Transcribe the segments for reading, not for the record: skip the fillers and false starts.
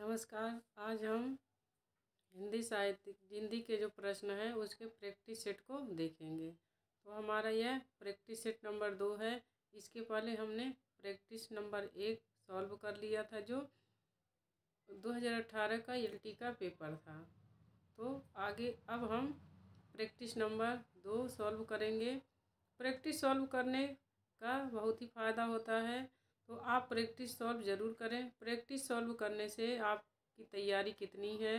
नमस्कार। आज हम हिंदी के जो प्रश्न हैं उसके प्रैक्टिस सेट को देखेंगे। तो हमारा यह प्रैक्टिस सेट नंबर 2 है। इसके पहले हमने प्रैक्टिस नंबर 1 सॉल्व कर लिया था, जो 2018 का एलटी का पेपर था। तो आगे अब हम प्रैक्टिस नंबर 2 सॉल्व करेंगे। प्रैक्टिस सॉल्व करने का बहुत ही फ़ायदा होता है, तो आप प्रैक्टिस सॉल्व ज़रूर करें। प्रैक्टिस सॉल्व करने से आपकी तैयारी कितनी है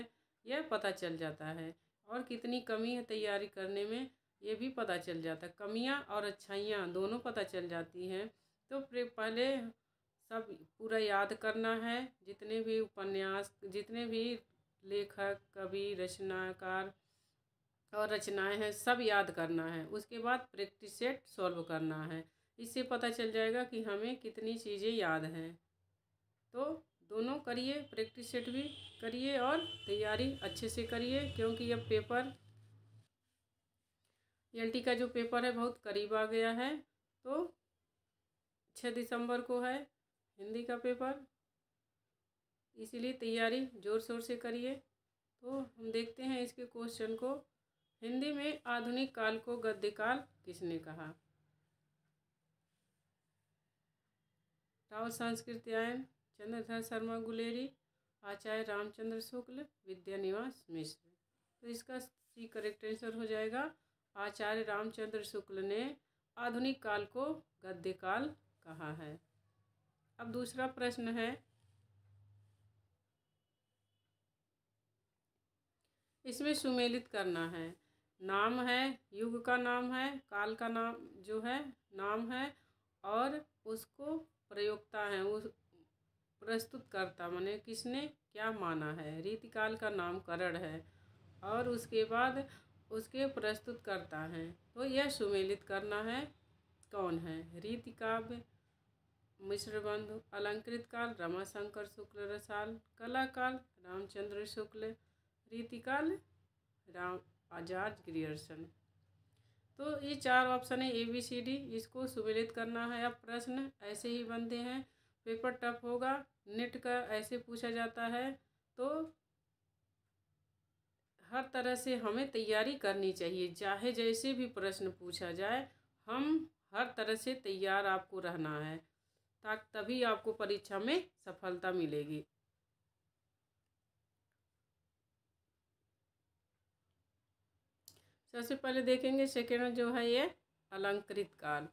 यह पता चल जाता है, और कितनी कमी है तैयारी करने में ये भी पता चल जाता है। कमियां और अच्छाइयां दोनों पता चल जाती हैं। तो पहले सब पूरा याद करना है। जितने भी उपन्यास, जितने भी लेखक, कवि, रचनाकार और रचनाएं हैं, सब याद करना है। उसके बाद प्रैक्टिस सेट सॉल्व करना है। इससे पता चल जाएगा कि हमें कितनी चीज़ें याद हैं। तो दोनों करिए, प्रैक्टिस सेट भी करिए और तैयारी अच्छे से करिए, क्योंकि अब पेपर एलटी का जो पेपर है बहुत करीब आ गया है। तो 6 दिसंबर को है हिंदी का पेपर, इसीलिए तैयारी ज़ोर शोर से करिए। तो हम देखते हैं इसके क्वेश्चन को। हिंदी में आधुनिक काल को गद्य काल किसने कहा? राव संस्कृत्यायन, चंद्रधर शर्मा गुलेरी, आचार्य रामचंद्र शुक्ल, विद्यानिवास मिश्र। तो इसका सी करेक्ट आंसर हो जाएगा आचार्य रामचंद्र शुक्ल ने आधुनिक काल को गद्य काल कहा है। अब दूसरा प्रश्न है, इसमें सुमेलित करना है। नाम है, युग का नाम है, काल का नाम जो है नाम है, और उसको प्रयोक्ता है, उस प्रस्तुतकर्ता माने किसने क्या माना है। रीतिकाल का नामकरण है और उसके बाद उसके प्रस्तुतकर्ता हैं। तो यह सुमेलित करना है। कौन है? रीतिकाव्य, मिश्रबंधु, अलंकृत काल रमाशंकर शुक्ल रसाल, कला काल रामचंद्र शुक्ल, रीतिकाल राम जॉर्ज ग्रियर्सन। तो ये 4 ऑप्शन है ABCD, इसको सुमेलित करना है। अब प्रश्न ऐसे ही बनते हैं, पेपर टफ होगा, नेट का ऐसे पूछा जाता है। तो हर तरह से हमें तैयारी करनी चाहिए, चाहे जैसे भी प्रश्न पूछा जाए, हम हर तरह से तैयार आपको रहना है, ताकि तभी आपको परीक्षा में सफलता मिलेगी। सबसे पहले देखेंगे सेकेंड जो है ये अलंकृत काल।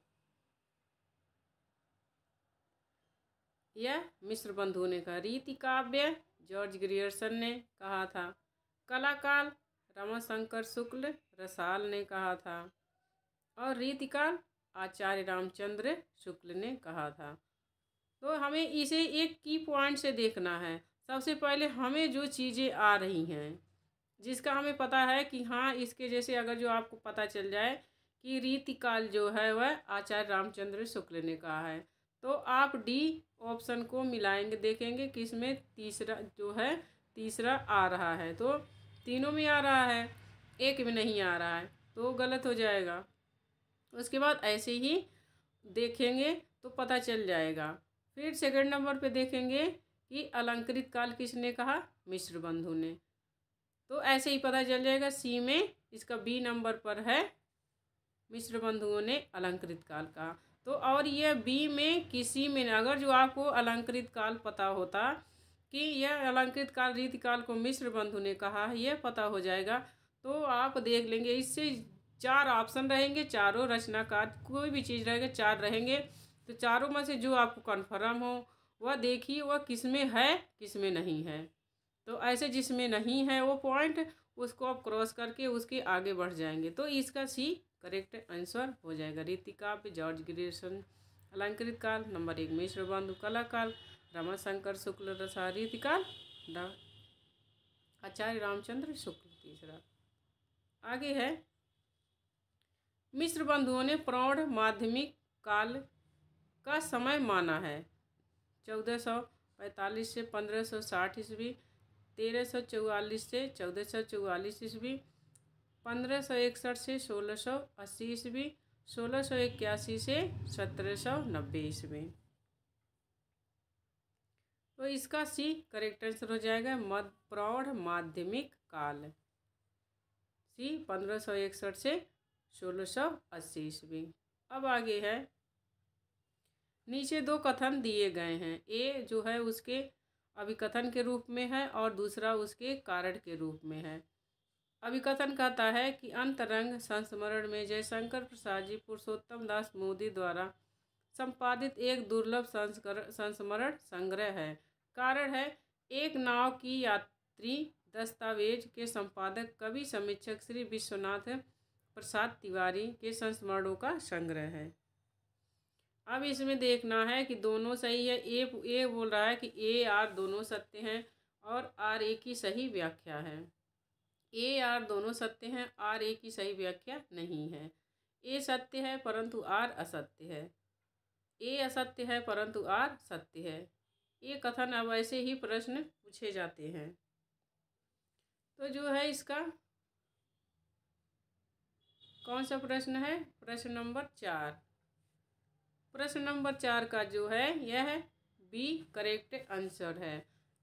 यह मिश्र बंधु ने कहा। रीति काव्य जॉर्ज ग्रियर्सन ने कहा था। कला काल रमाशंकर शुक्ल रसाल ने कहा था, और रीतिकाल आचार्य रामचंद्र शुक्ल ने कहा था। तो हमें इसे एक की पॉइंट से देखना है। सबसे पहले हमें जो चीज़ें आ रही हैं, जिसका हमें पता है कि हाँ इसके जैसे, अगर जो आपको पता चल जाए कि रीतिकाल जो है वह आचार्य रामचंद्र शुक्ल ने कहा है, तो आप डी ऑप्शन को मिलाएंगे, देखेंगे किसमें तीसरा जो है तीसरा आ रहा है। तो तीनों में आ रहा है, एक में नहीं आ रहा है, तो गलत हो जाएगा। उसके बाद ऐसे ही देखेंगे तो पता चल जाएगा। फिर सेकंड नंबर पे देखेंगे कि अलंकृत काल किसने कहा? मिश्र बंधु ने। तो ऐसे ही पता चल जाएगा। सी में इसका बी नंबर पर है, मिश्र बंधुओं ने अलंकृत काल कहा। तो और यह बी में किसी में, अगर जो आपको अलंकृत काल पता होता कि यह अलंकृत काल रीतिकाल को मिश्र बंधु ने कहा है, यह पता हो जाएगा, तो आप देख लेंगे। इससे 4 ऑप्शन रहेंगे, चारों रचनाकार, कोई भी चीज़ रहेगा 4 रहेंगे, तो चारों में से जो आपको कन्फर्म हो वह देखिए वह किस में है किस में नहीं है। तो ऐसे जिसमें नहीं है वो पॉइंट, उसको आप क्रॉस करके उसके आगे बढ़ जाएंगे। तो इसका सी करेक्ट आंसर हो जाएगा। रीतिकाव्य जॉर्ज ग्रियर्सन, अलंकृत काल नंबर 1 मिश्र बंधु, कला काल रमाशंकर शुक्ल रसाल, रीतिकाल आचार्य रामचंद्र शुक्ल तीसरा। आगे है, मिश्र बंधुओं ने प्रौढ़ माध्यमिक काल का समय माना है 1445 से 1560 ईस्वी, 1344 से 1444 ईस्वी, 1561 से 1680 ईस्वी, 1681 से 1790 ईस्वी। तो इसका सी करेक्ट आंसर हो जाएगा प्रौढ़ माध्यमिक काल। सी 1561 से 1680 ईस्वी। अब आगे है, नीचे दो कथन दिए गए हैं। ए जो है उसके अभिकथन के रूप में है और दूसरा उसके कारण के रूप में है। अभिकथन कहता है कि अंतरंग संस्मरण में जयशंकर प्रसाद जी पुरुषोत्तम दास मोदी द्वारा संपादित एक दुर्लभ संस्मरण संग्रह है। कारण है, एक नाव की यात्री दस्तावेज के संपादक कवि समीक्षक श्री विश्वनाथ प्रसाद तिवारी के संस्मरणों का संग्रह है। अब इसमें देखना है कि दोनों सही है। ए बोल रहा है कि ए आर दोनों सत्य हैं और आर ए की सही व्याख्या है। ए आर दोनों सत्य हैं, आर ए की सही व्याख्या नहीं है। ए सत्य है परंतु आर असत्य है। ए असत्य है परंतु आर सत्य है। ये कथन अब ऐसे ही प्रश्न पूछे जाते हैं। तो जो है इसका कौन सा प्रश्न है? प्रश्न नंबर 4। प्रश्न नंबर 4 का जो है यह बी करेक्ट आंसर है।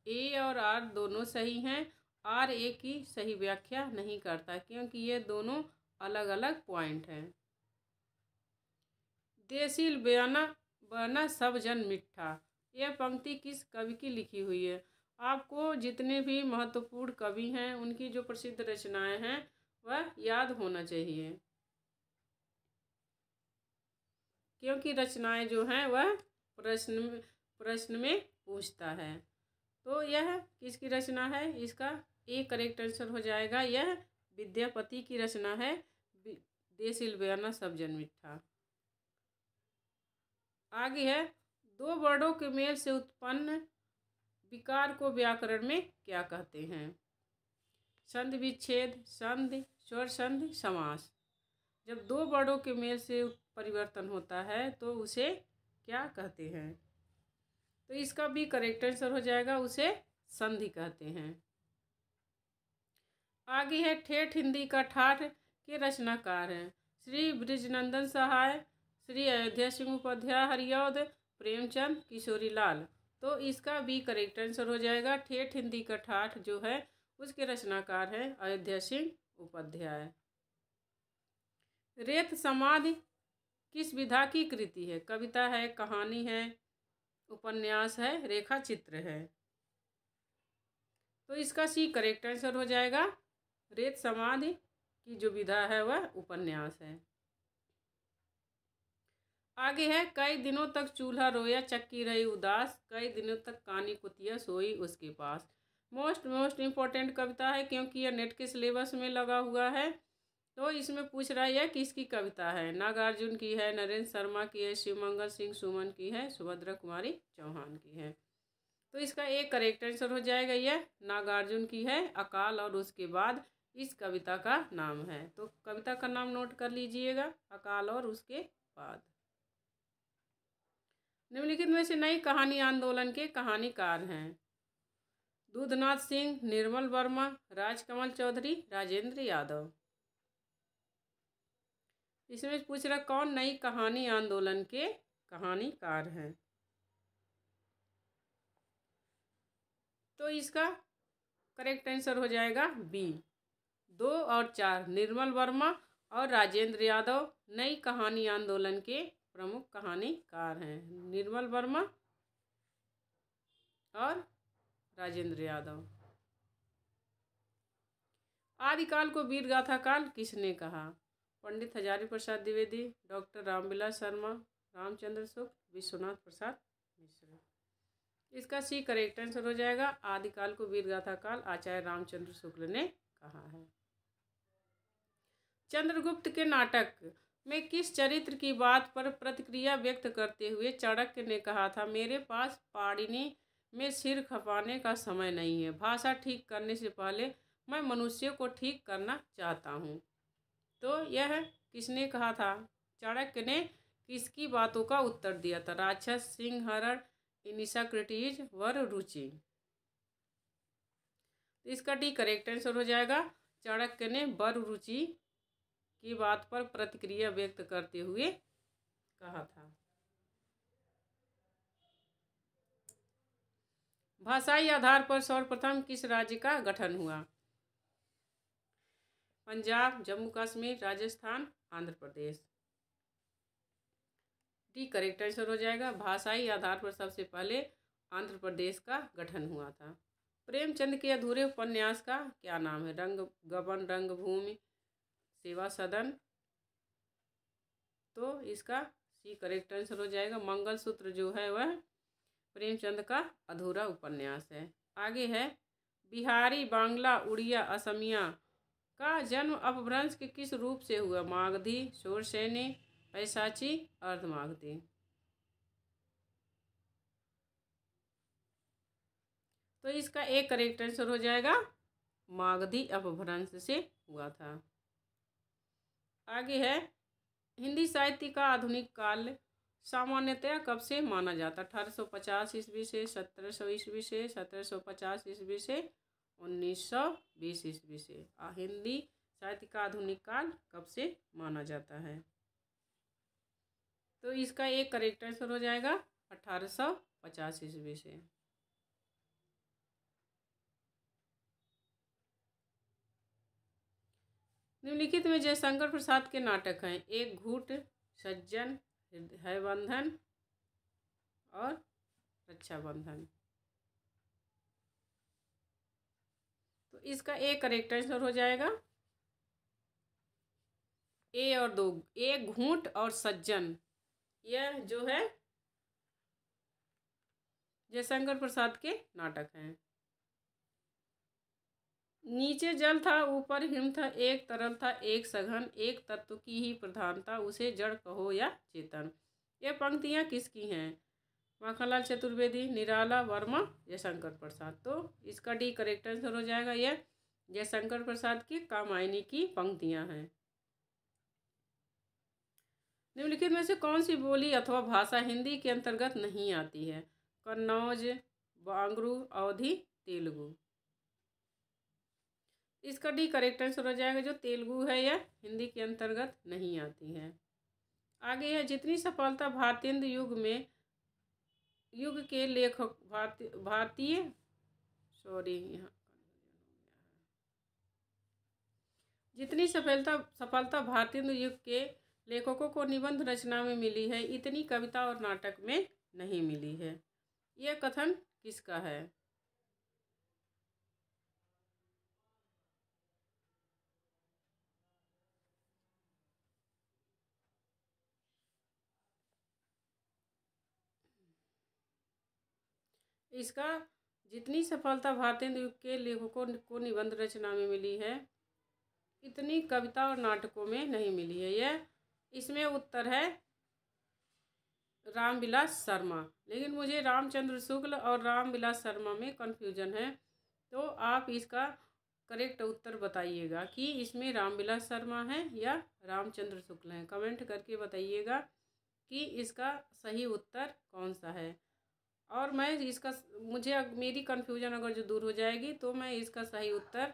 ए और आर दोनों सही हैं। आर ए की सही व्याख्या नहीं करता क्योंकि ये दोनों अलग अलग पॉइंट हैं। देसील बयाना सब जन मिठा, यह पंक्ति किस कवि की लिखी हुई है? आपको जितने भी महत्वपूर्ण कवि हैं उनकी जो प्रसिद्ध रचनाएं हैं वह याद होना चाहिए, क्योंकि रचनाएं जो हैं वह प्रश्न में पूछता है। तो यह किसकी रचना है? इसका ए करेक्ट आंसर हो जाएगा। यह विद्यापति की रचना है, देसील बयाना सब जन मिठा। आगे है, दो वर्णों के मेल से उत्पन्न विकार को व्याकरण में क्या कहते हैं? संधि विच्छेद, संधि, स्वर संधि, समास। जब दो वर्णों के मेल से परिवर्तन होता है तो उसे क्या कहते हैं? तो इसका भी करेक्ट आंसर हो जाएगा, उसे संधि कहते हैं। आगे है, ठेठ हिंदी का ठाठ के रचनाकार हैं श्री बृजनंदन सहाय, श्री अयोध्या सिंह उपाध्याय हरिऔध, प्रेमचंद, किशोरी लाल। तो इसका भी करेक्ट आंसर हो जाएगा। ठेठ हिंदी का ठाठ जो है उसके रचनाकार हैं अयोध्या सिंह उपाध्याय। रेत समाधि किस विधा की कृति है? कविता है, कहानी है, उपन्यास है, रेखा चित्र है। तो इसका सी करेक्ट आंसर हो जाएगा। रेत समाधि की जो विधा है वह उपन्यास है। आगे है, कई दिनों तक चूल्हा रोया चक्की रही उदास, कई दिनों तक कानी कुतिया सोई उसके पास। मोस्ट इम्पोर्टेंट कविता है क्योंकि यह नेट के सिलेबस में लगा हुआ है। तो इसमें पूछ रहा है यह किसकी कविता है? नागार्जुन की है, नरेंद्र शर्मा की है, शिवमंगल सिंह सुमन की है, सुभद्रा कुमारी चौहान की है। तो इसका एक करेक्ट आंसर हो जाएगा, यह नागार्जुन की है। अकाल और उसके बाद इस कविता का नाम है। तो कविता का नाम नोट कर लीजिएगा, अकाल और उसके बाद। निम्नलिखित में से नई कहानी आंदोलन के कहानीकार हैं? दूधनाथ सिंह, निर्मल वर्मा, राजकमल चौधरी, राजेंद्र यादव। इसमें पूछ रहा कौन नई कहानी आंदोलन के कहानीकार हैं? तो इसका करेक्ट आंसर हो जाएगा बी 2 और 4, निर्मल वर्मा और राजेंद्र यादव नई कहानी आंदोलन के प्रमुख कहानीकार हैं। निर्मल वर्मा और राजेंद्र यादव। आदिकाल को वीर गाथा काल किसने कहा? पंडित हजारी प्रसाद द्विवेदी, डॉक्टर रामविलास शर्मा, रामचंद्र शुक्ल, विश्वनाथ प्रसाद मिश्र। इसका सी करेक्ट आंसर हो जाएगा। आदिकाल को वीर गाथा काल आचार्य रामचंद्र शुक्ल ने कहा है। चंद्रगुप्त के नाटक में किस चरित्र की बात पर प्रतिक्रिया व्यक्त करते हुए चाणक्य ने कहा था, मेरे पास पाणिनि में सिर खपाने का समय नहीं है, भाषा ठीक करने से पहले मैं मनुष्य को ठीक करना चाहता हूँ। तो यह किसने कहा था? चाणक्य ने किसकी बातों का उत्तर दिया था? राक्षस, सिंहरण, इनिशाक्रेटिज, वर, रुचि। इसका डी करेक्ट आंसर हो जाएगा। चाणक्य ने वर रुचि की बात पर प्रतिक्रिया व्यक्त करते हुए कहा था। भाषाई आधार पर सर्वप्रथम किस राज्य का गठन हुआ? Punjab, Jammu Kashmir, Rajasthan, Andhra Pradesh. D correct answer हो जाएगा। भाषाई आधार पर सबसे पहले आंध्र प्रदेश का गठन हुआ था। प्रेमचंद के अधूरे उपन्यास का क्या नाम है? रंग गबन, रंगभूमि, सेवा सदन। तो इसका सी करेक्ट आंसर हो जाएगा। मंगलसूत्र जो है वह प्रेमचंद का अधूरा उपन्यास है। आगे है बिहारी, बांग्ला, उड़िया, असमिया का जन्म अपभ्रंश के किस रूप से हुआ? मागधी, शोरसेनी, पैशाची, अर्धमागधी। तो इसका एक करेक्ट आंसर हो जाएगा, मागधी अपभ्रंश से हुआ था। आगे है हिंदी साहित्य का आधुनिक काल सामान्यतया कब से माना जाता? 1850 ईस्वी से, 1700 ईस्वी से, 1750 ईस्वी से, 1920 ईस्वी से। हिंदी साहित्य का आधुनिक काल कब से माना जाता है? तो इसका एक करेक्ट आंसर हो जाएगा 1850 ईस्वी से। निम्नलिखित में जयशंकर प्रसाद के नाटक हैं एक घूट, सज्जन, है बंधन और रक्षाबंधन। तो इसका एक करेक्ट आंसर हो जाएगा ए और दो, एक घूंट और सज्जन। यह जो है जयशंकर प्रसाद के नाटक हैं। नीचे जल था, ऊपर हिम था, एक तरल था, एक सघन, एक तत्व की ही प्रधानता, उसे जड़ कहो या चेतन। ये पंक्तियाँ किसकी हैं? माखनलाल चतुर्वेदी, निराला, वर्मा, जयशंकर प्रसाद। तो इसका डी करेक्ट आंसर हो जाएगा। यह जयशंकर प्रसाद की कामायनी की पंक्तियाँ हैं। निम्नलिखित में से कौन सी बोली अथवा भाषा हिंदी के अंतर्गत नहीं आती है? कन्नौज, बांगरू, अवधी, तेलुगु। इसका डी करेक्ट आंसर हो जाएगा। जो तेलुगु है यह हिंदी के अंतर्गत नहीं आती है। आगे है जितनी सफलता भारतेंदु युग के लेखक भारतीय यहाँ जितनी सफलता भारतेंदु युग के लेखकों को निबंध रचना में मिली है, इतनी कविता और नाटक में नहीं मिली है। यह कथन किसका है? इसका जितनी सफलता भारतेंदु युग के लेखकों को निबंध रचना में मिली है, इतनी कविता और नाटकों में नहीं मिली है। यह इसमें उत्तर है रामविलास शर्मा। लेकिन मुझे रामचंद्र शुक्ल और रामविलास शर्मा में कन्फ्यूजन है, तो आप इसका करेक्ट उत्तर बताइएगा कि इसमें रामविलास शर्मा है या रामचंद्र शुक्ल हैं। कमेंट करके बताइएगा कि इसका सही उत्तर कौन सा है। और मैं इसका मेरी कन्फ्यूजन अगर जो दूर हो जाएगी तो मैं इसका सही उत्तर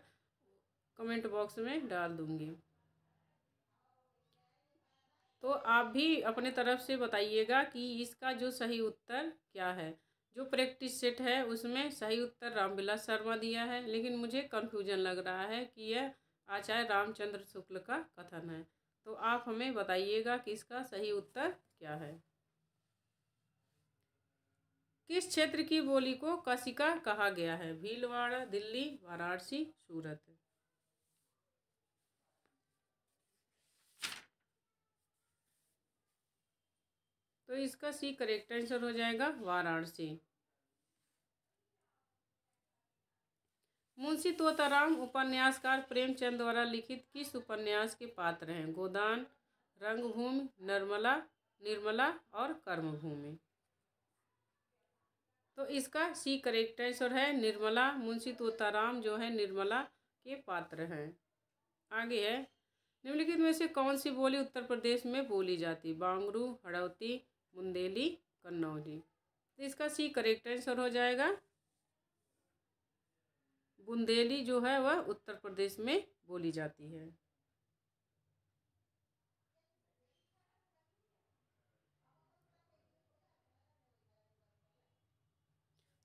कमेंट बॉक्स में डाल दूंगी। तो आप भी अपने तरफ से बताइएगा कि इसका जो सही उत्तर क्या है। जो प्रैक्टिस सेट है उसमें सही उत्तर रामविलास शर्मा दिया है, लेकिन मुझे कन्फ्यूजन लग रहा है कि यह आचार्य रामचंद्र शुक्ल का कथन है। तो आप हमें बताइएगा कि इसका सही उत्तर क्या है। किस क्षेत्र की बोली को कशिका कहा गया है? भीलवाड़ा, दिल्ली, वाराणसी, सूरत। तो इसका सी करेक्ट आंसर हो जाएगा, वाराणसी। मुंशी तोताराम उपन्यासकार प्रेमचंद द्वारा लिखित किस उपन्यास के पात्र हैं? गोदान, रंगभूमि, निर्मला और कर्मभूमि। तो इसका सी करेक्ट आंसर है निर्मला। मुंशी तोताराम जो है निर्मला के पात्र हैं। आगे है निम्नलिखित में से कौन सी बोली उत्तर प्रदेश में बोली जाती? बांगरू, हड़ौती, बुंदेली, कन्नौजी। तो इसका सी करेक्ट आंसर हो जाएगा, बुंदेली जो है वह उत्तर प्रदेश में बोली जाती है।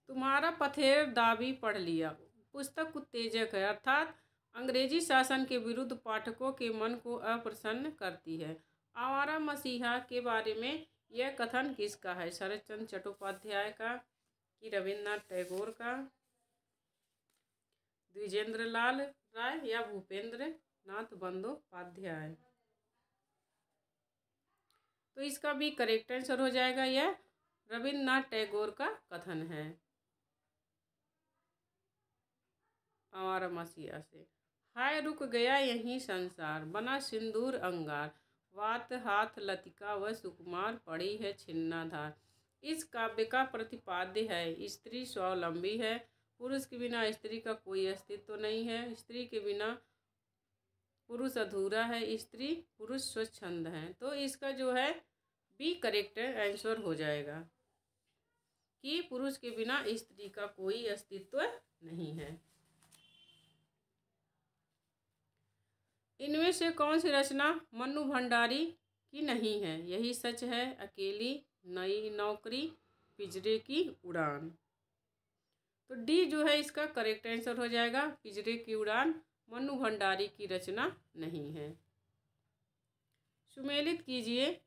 तुम्हारा पथेर दाबी पढ़ लिया पुस्तक उत्तेजक है, अर्थात अंग्रेजी शासन के विरुद्ध पाठकों के मन को अप्रसन्न करती है। आवारा मसीहा के बारे में यह कथन किसका है? शरत चंद्र चट्टोपाध्याय का कि रविन्द्रनाथ टैगोर का, द्विजेंद्र लाल राय या भूपेंद्र नाथ बंदोपाध्याय? तो इसका भी करेक्ट आंसर हो जाएगा, यह रविन्द्रनाथ टैगोर का कथन है आवारा मसीहा से। हाय रुक गया यही संसार, बना सिंदूर अंगार, वात हाथ लतिका व सुकुमार, पड़ी है छिन्नाधार। इस काव्य का प्रतिपाद्य है स्त्री स्वावलंबी है, पुरुष के बिना स्त्री का कोई अस्तित्व नहीं है, स्त्री के बिना पुरुष अधूरा है, स्त्री पुरुष स्वच्छंद है। तो इसका जो है बी करेक्ट आंसर हो जाएगा कि पुरुष के बिना स्त्री का कोई अस्तित्व नहीं है। इनमें से कौन सी रचना मन्नू भंडारी की नहीं है? यही सच है, अकेली, नई नौकरी, पिंजरे की उड़ान। तो डी जो है इसका करेक्ट आंसर हो जाएगा, पिंजरे की उड़ान मन्नू भंडारी की रचना नहीं है। सुमेलित कीजिए,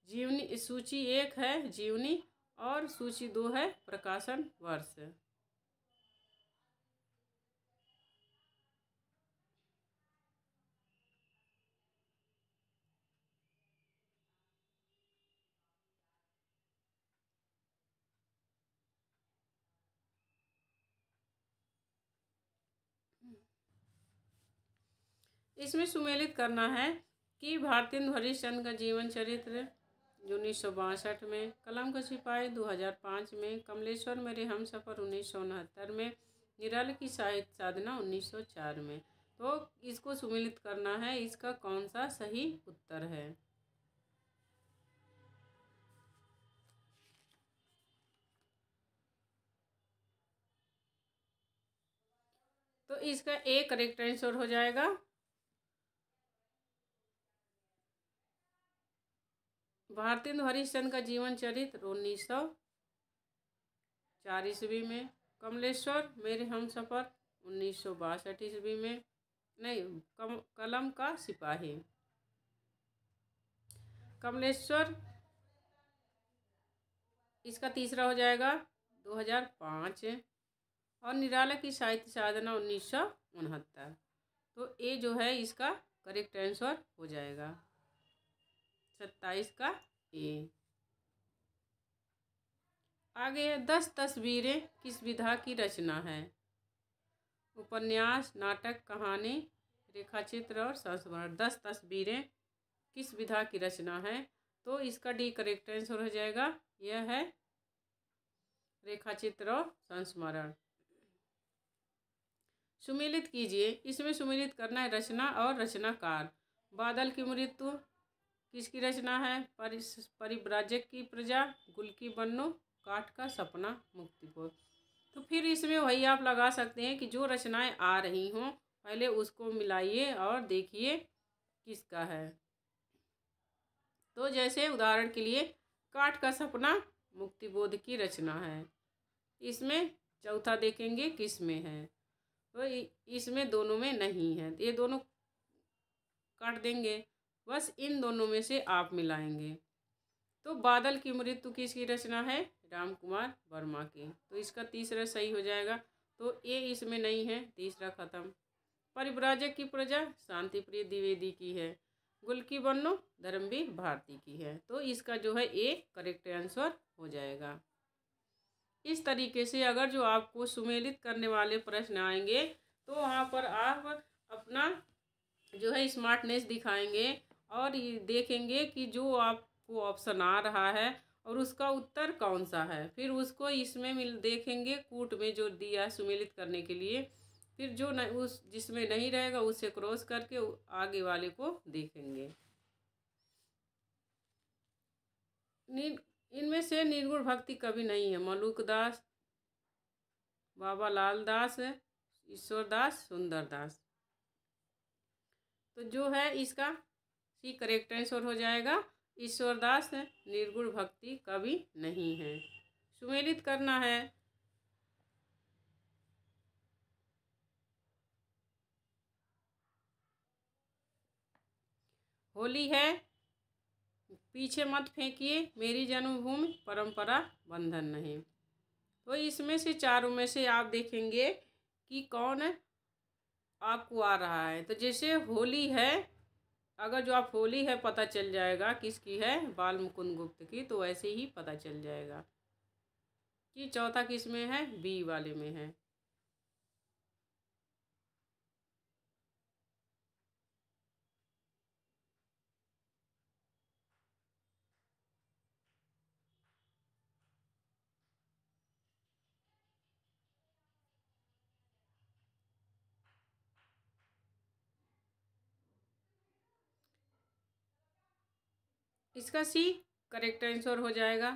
जीवनी सूची 1 है जीवनी और सूची 2 है प्रकाशन वर्ष। इसमें सुमेलित करना है कि भारतेंदु हरिश्चंद्र का जीवन चरित्र 1962 में, कलम का सिपाही 2005 में, कमलेश्वर मेरे हमसफर 1969 में, निराला की साहित्य साधना 1904 में। तो इसको सुमेलित करना है, इसका कौन सा सही उत्तर है? तो इसका ए करेक्ट आंसर हो जाएगा। भारतेंदु हरिश्चंद्र का जीवन चरित्र 1904 ईस्वी में, कमलेश्वर मेरे हमसफर 1962 ईस्वी में, नहीं कलम का सिपाही, कमलेश्वर इसका तीसरा हो जाएगा 2005 और निराला की साहित्य साधना 1969। तो ए जो है इसका करेक्ट आंसर हो जाएगा 27 का ए। आगे 10 तस्वीरें किस विधा की रचना है? उपन्यास, नाटक, कहानी, रेखाचित्र और संस्मरण। 10 तस्वीरें किस विधा की रचना है? तो इसका डी करेक्ट आंसर हो जाएगा, यह है रेखाचित्र और संस्मरण। सुमेलित कीजिए, इसमें सुमेलित करना है रचना और रचनाकार। बादल की मृत्यु किसकी रचना है? परिव्राजक की प्रजा, गुल की बन्नो, काठ का सपना, मुक्तिपुर। तो फिर इसमें वही आप लगा सकते हैं कि जो रचनाएं आ रही हों पहले उसको मिलाइए और देखिए किसका है। तो जैसे उदाहरण के लिए काठ का सपना मुक्तिबोध की रचना है, इसमें चौथा देखेंगे किस में है, तो इसमें दोनों में नहीं है, ये दोनों काट देंगे, बस इन दोनों में से आप मिलाएंगे। तो बादल की मृत्यु किसकी रचना है? राम कुमार वर्मा की। तो इसका तीसरा सही हो जाएगा, तो ए इसमें नहीं है, तीसरा खत्म। परिव्राजक की प्रजा शांति प्रिय द्विवेदी की है, गुल की बन्नो धर्मवीर भारती की है। तो इसका जो है ए करेक्ट आंसर हो जाएगा। इस तरीके से अगर जो आपको सुमेलित करने वाले प्रश्न आएंगे तो वहाँ पर आप अपना जो है स्मार्टनेस दिखाएंगे और ये देखेंगे कि जो आपको ऑप्शन आ रहा है और उसका उत्तर कौन सा है, फिर उसको इसमें देखेंगे कूट में जो दिया सुमेलित करने के लिए, फिर जो न उस जिसमें नहीं रहेगा उसे क्रॉस करके आगे वाले को देखेंगे। इनमें से निर्गुण भक्ति कभी नहीं है? मलुक दास, बाबा लाल दास, ईश्वर दास, सुंदर दास। तो जो है इसका सी करेक्ट आंसर हो जाएगा, ईश्वर दास निर्गुण भक्ति कभी नहीं है। सुमेलित करना है होली है पीछे मत फेंकिए, मेरी जन्मभूमि परंपरा बंधन नहीं। तो इसमें से चारों में से आप देखेंगे कि कौन आपको आ रहा है। तो जैसे होली है, अगर जो आप होली है पता चल जाएगा किसकी है, बाल मुकुंद गुप्त की, तो वैसे ही पता चल जाएगा कि चौथा किस में है, बी वाले में है। इसका सी करेक्ट आंसर हो जाएगा।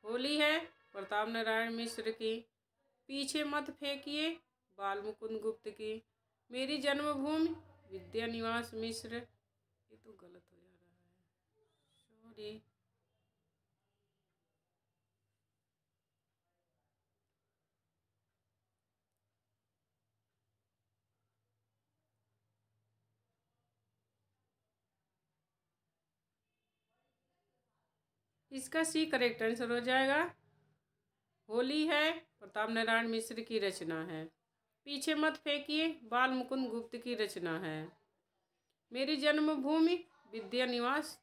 होली है प्रताप नारायण मिश्र की, पीछे मत फेंकिए बाल मुकुंद गुप्त की, मेरी जन्मभूमि विद्या निवास मिश्र। ये तो गलत हो जा रहा है, सॉरी। इसका सी करेक्ट आंसर हो जाएगा। होली है प्रताप नारायण मिश्र की रचना है, पीछे मत फेंकिए बाल मुकुंद गुप्त की रचना है, मेरी जन्मभूमि विद्या निवास।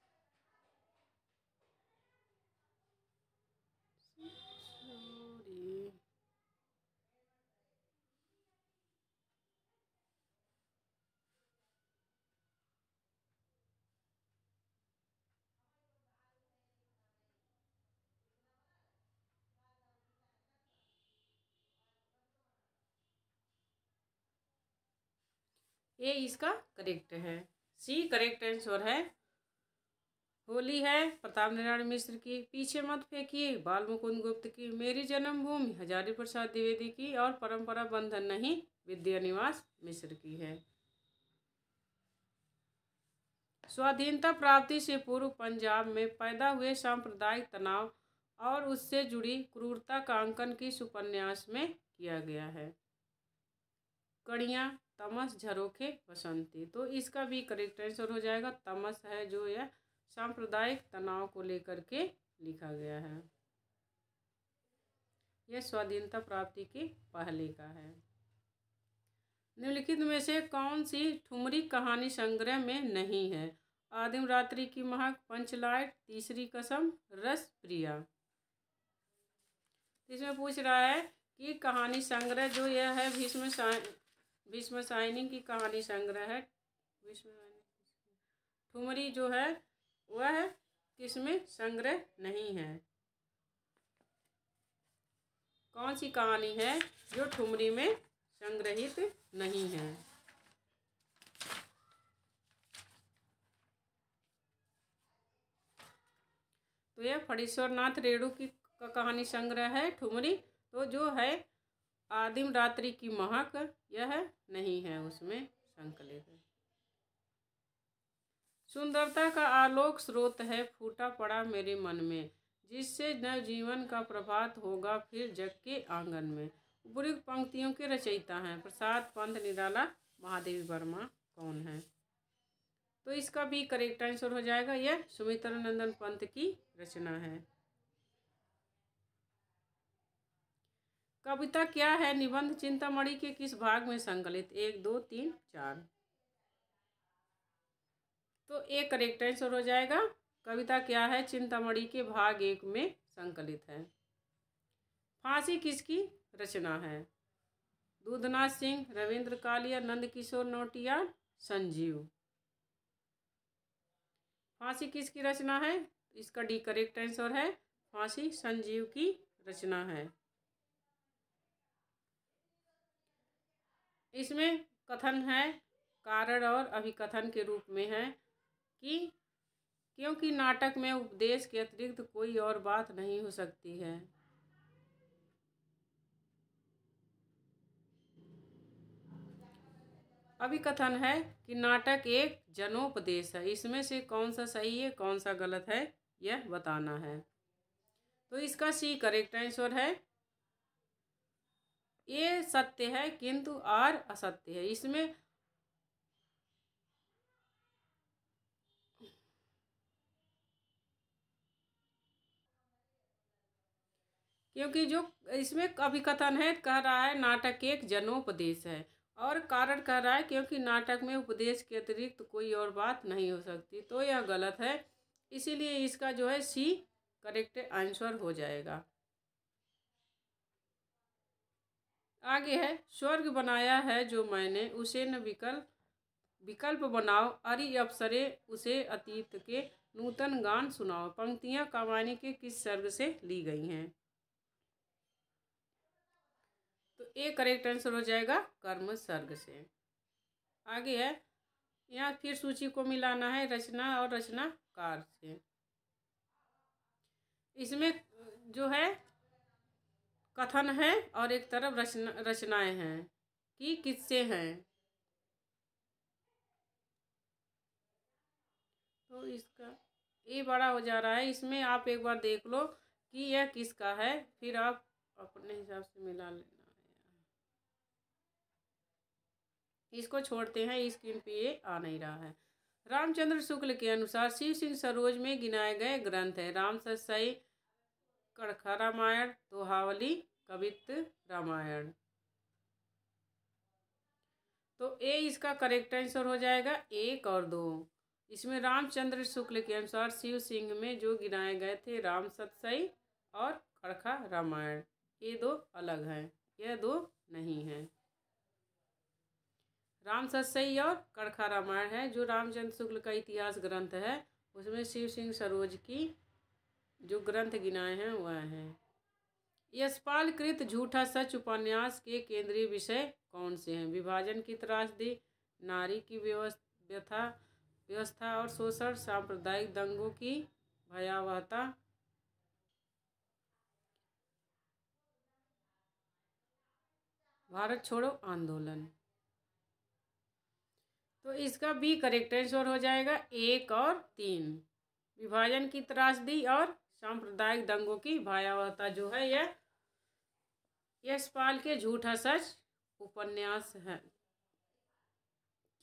ये इसका करेक्ट है, सी करेक्ट आंसर है। होली है प्रताप नारायण मिश्र की, पीछे मत फेंकिए बाल मुकुंद गुप्त की, मेरी जन्मभूमि हजारी प्रसाद द्विवेदी की, और परंपरा बंधन नहीं विद्या निवास मिश्र की है। स्वाधीनता प्राप्ति से पूर्व पंजाब में पैदा हुए सांप्रदायिक तनाव और उससे जुड़ी क्रूरता का अंकन किस उपन्यास में किया गया है। कड़ियाँ, तमस, झरोखे, बसंती। तो इसका भी करेक्ट आंसर हो जाएगा, तमस है जो यह सांप्रदायिक तनाव को लेकर के लिखा गया है। यह स्वाधीनता प्राप्ति के पहले का है। निम्नलिखित में से कौन सी ठुमरी कहानी संग्रह में नहीं है। आदिम रात्रि की महक, पंचलाइट, तीसरी कसम, रस प्रिया। इसमें पूछ रहा है कि कहानी संग्रह जो यह है भीष्म साइनी की कहानी संग्रह है। ठुमरी जो है वह किसमें संग्रह नहीं है। कौन सी कहानी है जो ठुमरी में संग्रहित नहीं है। तो यह फणीश्वर नाथ रेणु की कहानी संग्रह है ठुमरी। तो जो है आदिम रात्रि की महक यह नहीं है उसमें संकलित है। सुंदरता का आलोक स्रोत है फूटा पड़ा मेरे मन में, जिससे नव जीवन का प्रभात होगा फिर जग के आंगन में। उपयुक्त पंक्तियों के रचयिता हैं प्रसाद पंत, निराला, महादेवी वर्मा कौन है। तो इसका भी करेक्ट आंसर हो जाएगा, यह सुमित्रा नंदन पंत की रचना है। कविता क्या है निबंध चिंतामणि के किस भाग में संकलित। 1, 2, 3, 4। तो एक करेक्ट आंसर हो जाएगा। कविता क्या है चिंतामणि के भाग 1 में संकलित है। फांसी किसकी रचना है। दूधनाथ सिंह, रविंद्र कालिया, नंदकिशोर नौटियाल, संजीव। फांसी किसकी रचना है। इसका डी करेक्ट आंसर है, फांसी संजीव की रचना है। इसमें कथन है कारण और अभिकथन के रूप में है कि क्योंकि नाटक में उपदेश के अतिरिक्त कोई और बात नहीं हो सकती है। अभिकथन है कि नाटक एक जनोपदेश है। इसमें से कौन सा सही है कौन सा गलत है यह बताना है। तो इसका सी करेक्ट आंसर है। ये सत्य है किंतु आर असत्य है। इसमें क्योंकि जो इसमें अभिकथन है, कह रहा है नाटक एक जनोपदेश है, और कारण कह रहा है क्योंकि नाटक में उपदेश के अतिरिक्त कोई और बात नहीं हो सकती, तो यह गलत है। इसीलिए इसका जो है सी करेक्ट आंसर हो जाएगा। आगे है, स्वर्ग बनाया है जो मैंने, उसे न विकल्प बनाओ, अरि अप्सरे उसे अतीत के नूतन गान सुनाओ। पंक्तियां कव्वाली के किस सर्ग से ली गई हैं? तो ए करेक्ट आंसर हो जाएगा कर्म सर्ग से। आगे है, यहाँ फिर सूची को मिलाना है रचना और रचनाकार से। इसमें जो है कथन है और एक तरफ रचनाएं हैं कि किससे हैं। तो इसका ए बड़ा हो जा रहा है, इसमें आप एक बार देख लो कि यह किसका है, फिर आप अपने हिसाब से मिला लेना है। इसको छोड़ते हैं, स्क्रीन पे ये आ नहीं रहा है। रामचंद्र शुक्ल के अनुसार शिव सिंह सरोज में गिनाए गए ग्रंथ है रामसरसाई, कड़खा रामायण, दोहावली, कवित्त रामायण। तो ए इसका करेक्ट आंसर हो जाएगा 1 और 2। इसमें रामचंद्र शुक्ल के अनुसार शिव सिंह में जो गिनाए गए थे रामसरसाई और कड़खा रामायण, ये 2 अलग हैं, यह 2 नहीं हैं। रामसरसाई और कड़खा रामायण है जो रामचंद्र शुक्ल का इतिहास ग्रंथ है, उसमें शिव सिंह सरोज की जो ग्रंथ गिनाए हैं वह हैं। यशपाल कृत झूठा सच उपन्यास के केंद्रीय विषय कौन से हैं? विभाजन की त्रासदी, नारी की व्यवस्था और शोषण, सांप्रदायिक दंगों की भयावहता, भारत छोड़ो आंदोलन। तो इसका बी करेक्ट आंसर हो जाएगा 1 और 3। विभाजन की त्रासदी और सांप्रदायिक दंगों की भयावहता जो है यह यशपाल के झूठा सच उपन्यास है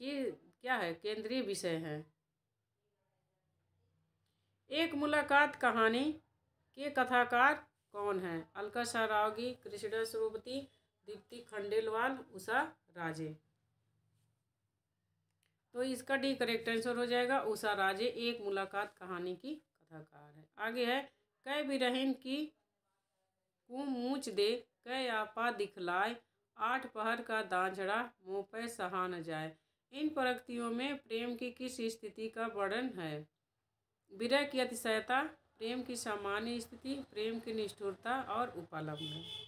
कि क्या है, केंद्रीय विषय है। एक मुलाकात कहानी के कथाकार कौन है? अलका सरावगी, कृष्णा स्वरूपति, दीप्ति खंडेलवाल, उषा राजे। तो इसका डी करेक्ट आंसर हो जाएगा उषा राजे एक मुलाकात कहानी की कथाकार है। आगे है, कै बिरहिन की कुमूच दे, कै आपा दिखलाए, 8 पहर का दांझड़ा, मुँह पे सहा न जाए। इन पंक्तियों में प्रेम की किस स्थिति का वर्णन है? विरह की अतिशयता, प्रेम की सामान्य स्थिति, प्रेम की निष्ठुरता और उपलब्ध।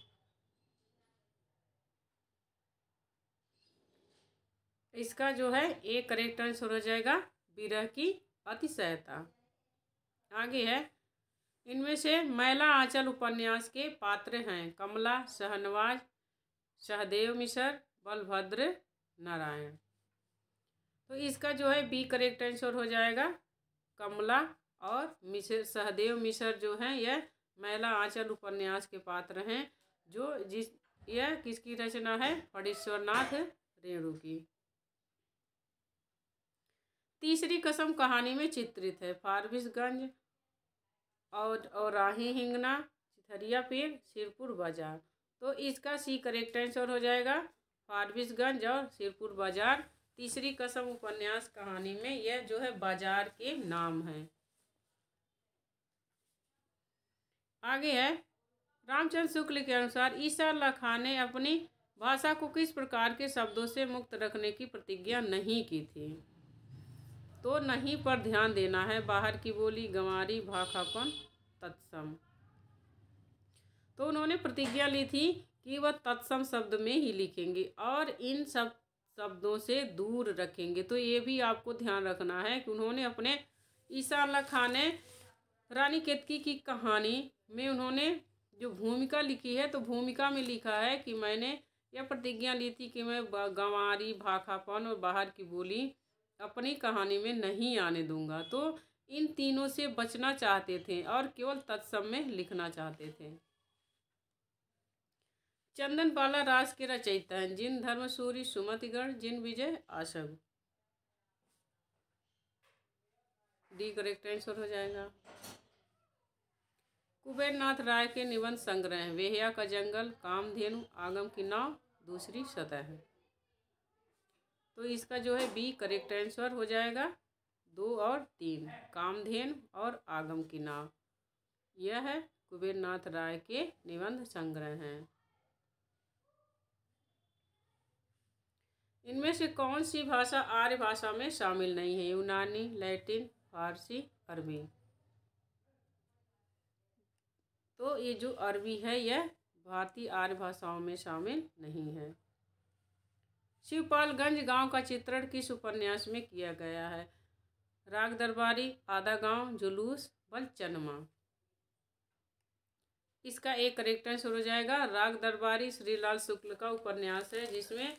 इसका जो है एक करेक्ट आंसर हो जाएगा विरह की अतिशयता। आगे है, इनमें से मैला आंचल उपन्यास के पात्र हैं कमला, शहनवाज, सहदेव मिश्र, बलभद्र नारायण। तो इसका जो है बी करेक्ट आंसर हो जाएगा कमला और मिश्र, सहदेव मिश्र जो हैं यह मैला आंचल उपन्यास के पात्र हैं, जो यह किसकी रचना है? फणीश्वरनाथ रेणु की। तीसरी कसम कहानी में चित्रित है फारबिसगंज और राही हिंगना, चिथरिया पीर, सिरपुर बाजार। तो इसका सी करेक्ट आंसर हो जाएगा फारबिसगंज और सिरपुर बाजार। तीसरी कसम उपन्यास कहानी में यह जो है बाजार के नाम है। आगे है, रामचंद्र शुक्ल के अनुसार ईसा अल्लाह खान ने अपनी भाषा को किस प्रकार के शब्दों से मुक्त रखने की प्रतिज्ञा नहीं की थी? तो नहीं पर ध्यान देना है, बाहर की बोली, गंवारी, भाखापन, तत्सम। तो उन्होंने प्रतिज्ञा ली थी कि वह तत्सम शब्द में ही लिखेंगे और इन सब शब्दों से दूर रखेंगे। तो ये भी आपको ध्यान रखना है कि उन्होंने अपने ईसा अल्लाह खान ने रानी केतकी की कहानी में उन्होंने जो भूमिका लिखी है, तो भूमिका में लिखा है कि मैंने यह प्रतिज्ञा ली थी कि मैं गंवारी, भाखापन और बाहर की बोली अपनी कहानी में नहीं आने दूंगा। तो इन तीनों से बचना चाहते थे और केवल तत्सम में लिखना चाहते थे। चंदन पाला रास के रचयिता हैं जिन धर्मसूरी, सुमतिगढ़, जिन विजय, आशग। डी करेक्ट आंसर हो जाएगा। कुबेर नाथ राय के निबंध संग्रह हैं वेहिया का जंगल, कामधेनु, आगम की नाव, दूसरी सतह। तो इसका जो है बी करेक्ट आंसर हो जाएगा। 2 और 3 कामधेनु और आगम की नाव, यह है कुबेर नाथ राय के निबंध संग्रह हैं। इनमें से कौन सी भाषा आर्य भाषा में शामिल नहीं है? यूनानी, लैटिन, फारसी, अरबी। तो ये जो अरबी है यह भारतीय आर्य भाषाओं में शामिल नहीं है। शिवपालगंज गांव का चित्रण किस उपन्यास में किया गया है? राग दरबारी, आधा गांव, जुलूस, बलचनमा। इसका एक करेक्ट आंसर हो जाएगा। राग दरबारी श्रीलाल शुक्ल का उपन्यास है जिसमें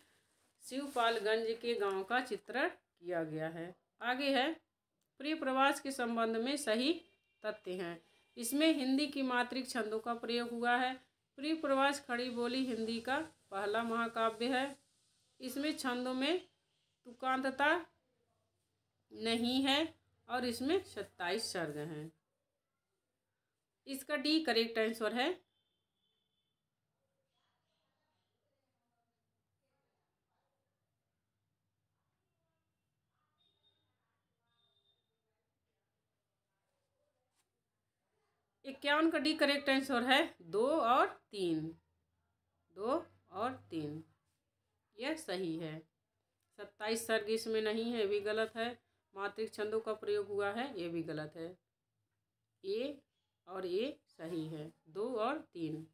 शिवपालगंज के गांव का चित्रण किया गया है। आगे है प्रिय प्रवास के संबंध में सही तथ्य हैं। इसमें हिंदी की मात्रिक छंदों का प्रयोग हुआ है। प्रिय प्रवास खड़ी बोली हिंदी का पहला महाकाव्य है। इसमें छंदों में तुकांतता नहीं है और इसमें 27 सर्ग हैं। इसका डी करेक्ट आंसर है। इक्यावन का डी करेक्ट आंसर है। 2 और 3 2 और 3 यह सही है। 27 सर्ग इसमें नहीं है, भी गलत है। मात्रिक छंदों का प्रयोग हुआ है, ये भी गलत है। ए और ए सही है। 2 और 3।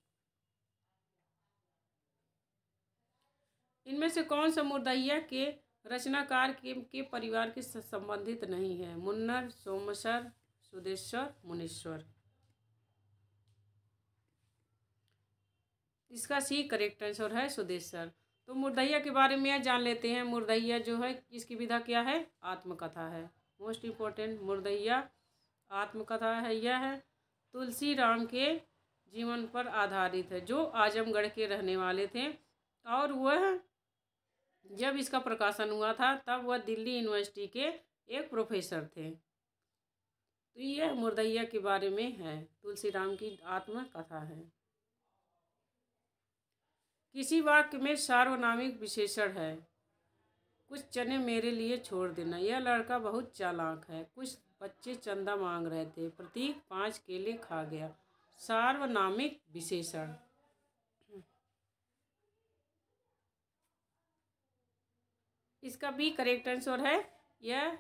इनमें से कौन सा मुर्दहिया के रचनाकार के परिवार के संबंधित नहीं है? मुन्नर, सोमसर, सुदेश्वर, मुनीश्वर। इसका सी करेक्ट आंसर है सुदेश्वर। तो मुर्दहिया के बारे में जान लेते हैं। मुर्दहिया जो है इसकी विधा क्या है? आत्मकथा है। मोस्ट इम्पोर्टेंट मुर्दहिया आत्मकथा है। यह है तुलसी राम के जीवन पर आधारित है जो आजमगढ़ के रहने वाले थे और वह जब इसका प्रकाशन हुआ था तब वह दिल्ली यूनिवर्सिटी के एक प्रोफेसर थे। तो यह मुर्दहिया के बारे में है, तुलसी राम की आत्मकथा है। किसी वाक्य में सार्वनामिक विशेषण है। कुछ चने मेरे लिए छोड़ देना, यह लड़का बहुत चालाक है, कुछ बच्चे चंदा मांग रहे थे, प्रतीक 5 केले खा गया। सार्वनामिक विशेषण। इसका भी करेक्ट आंसर है। यह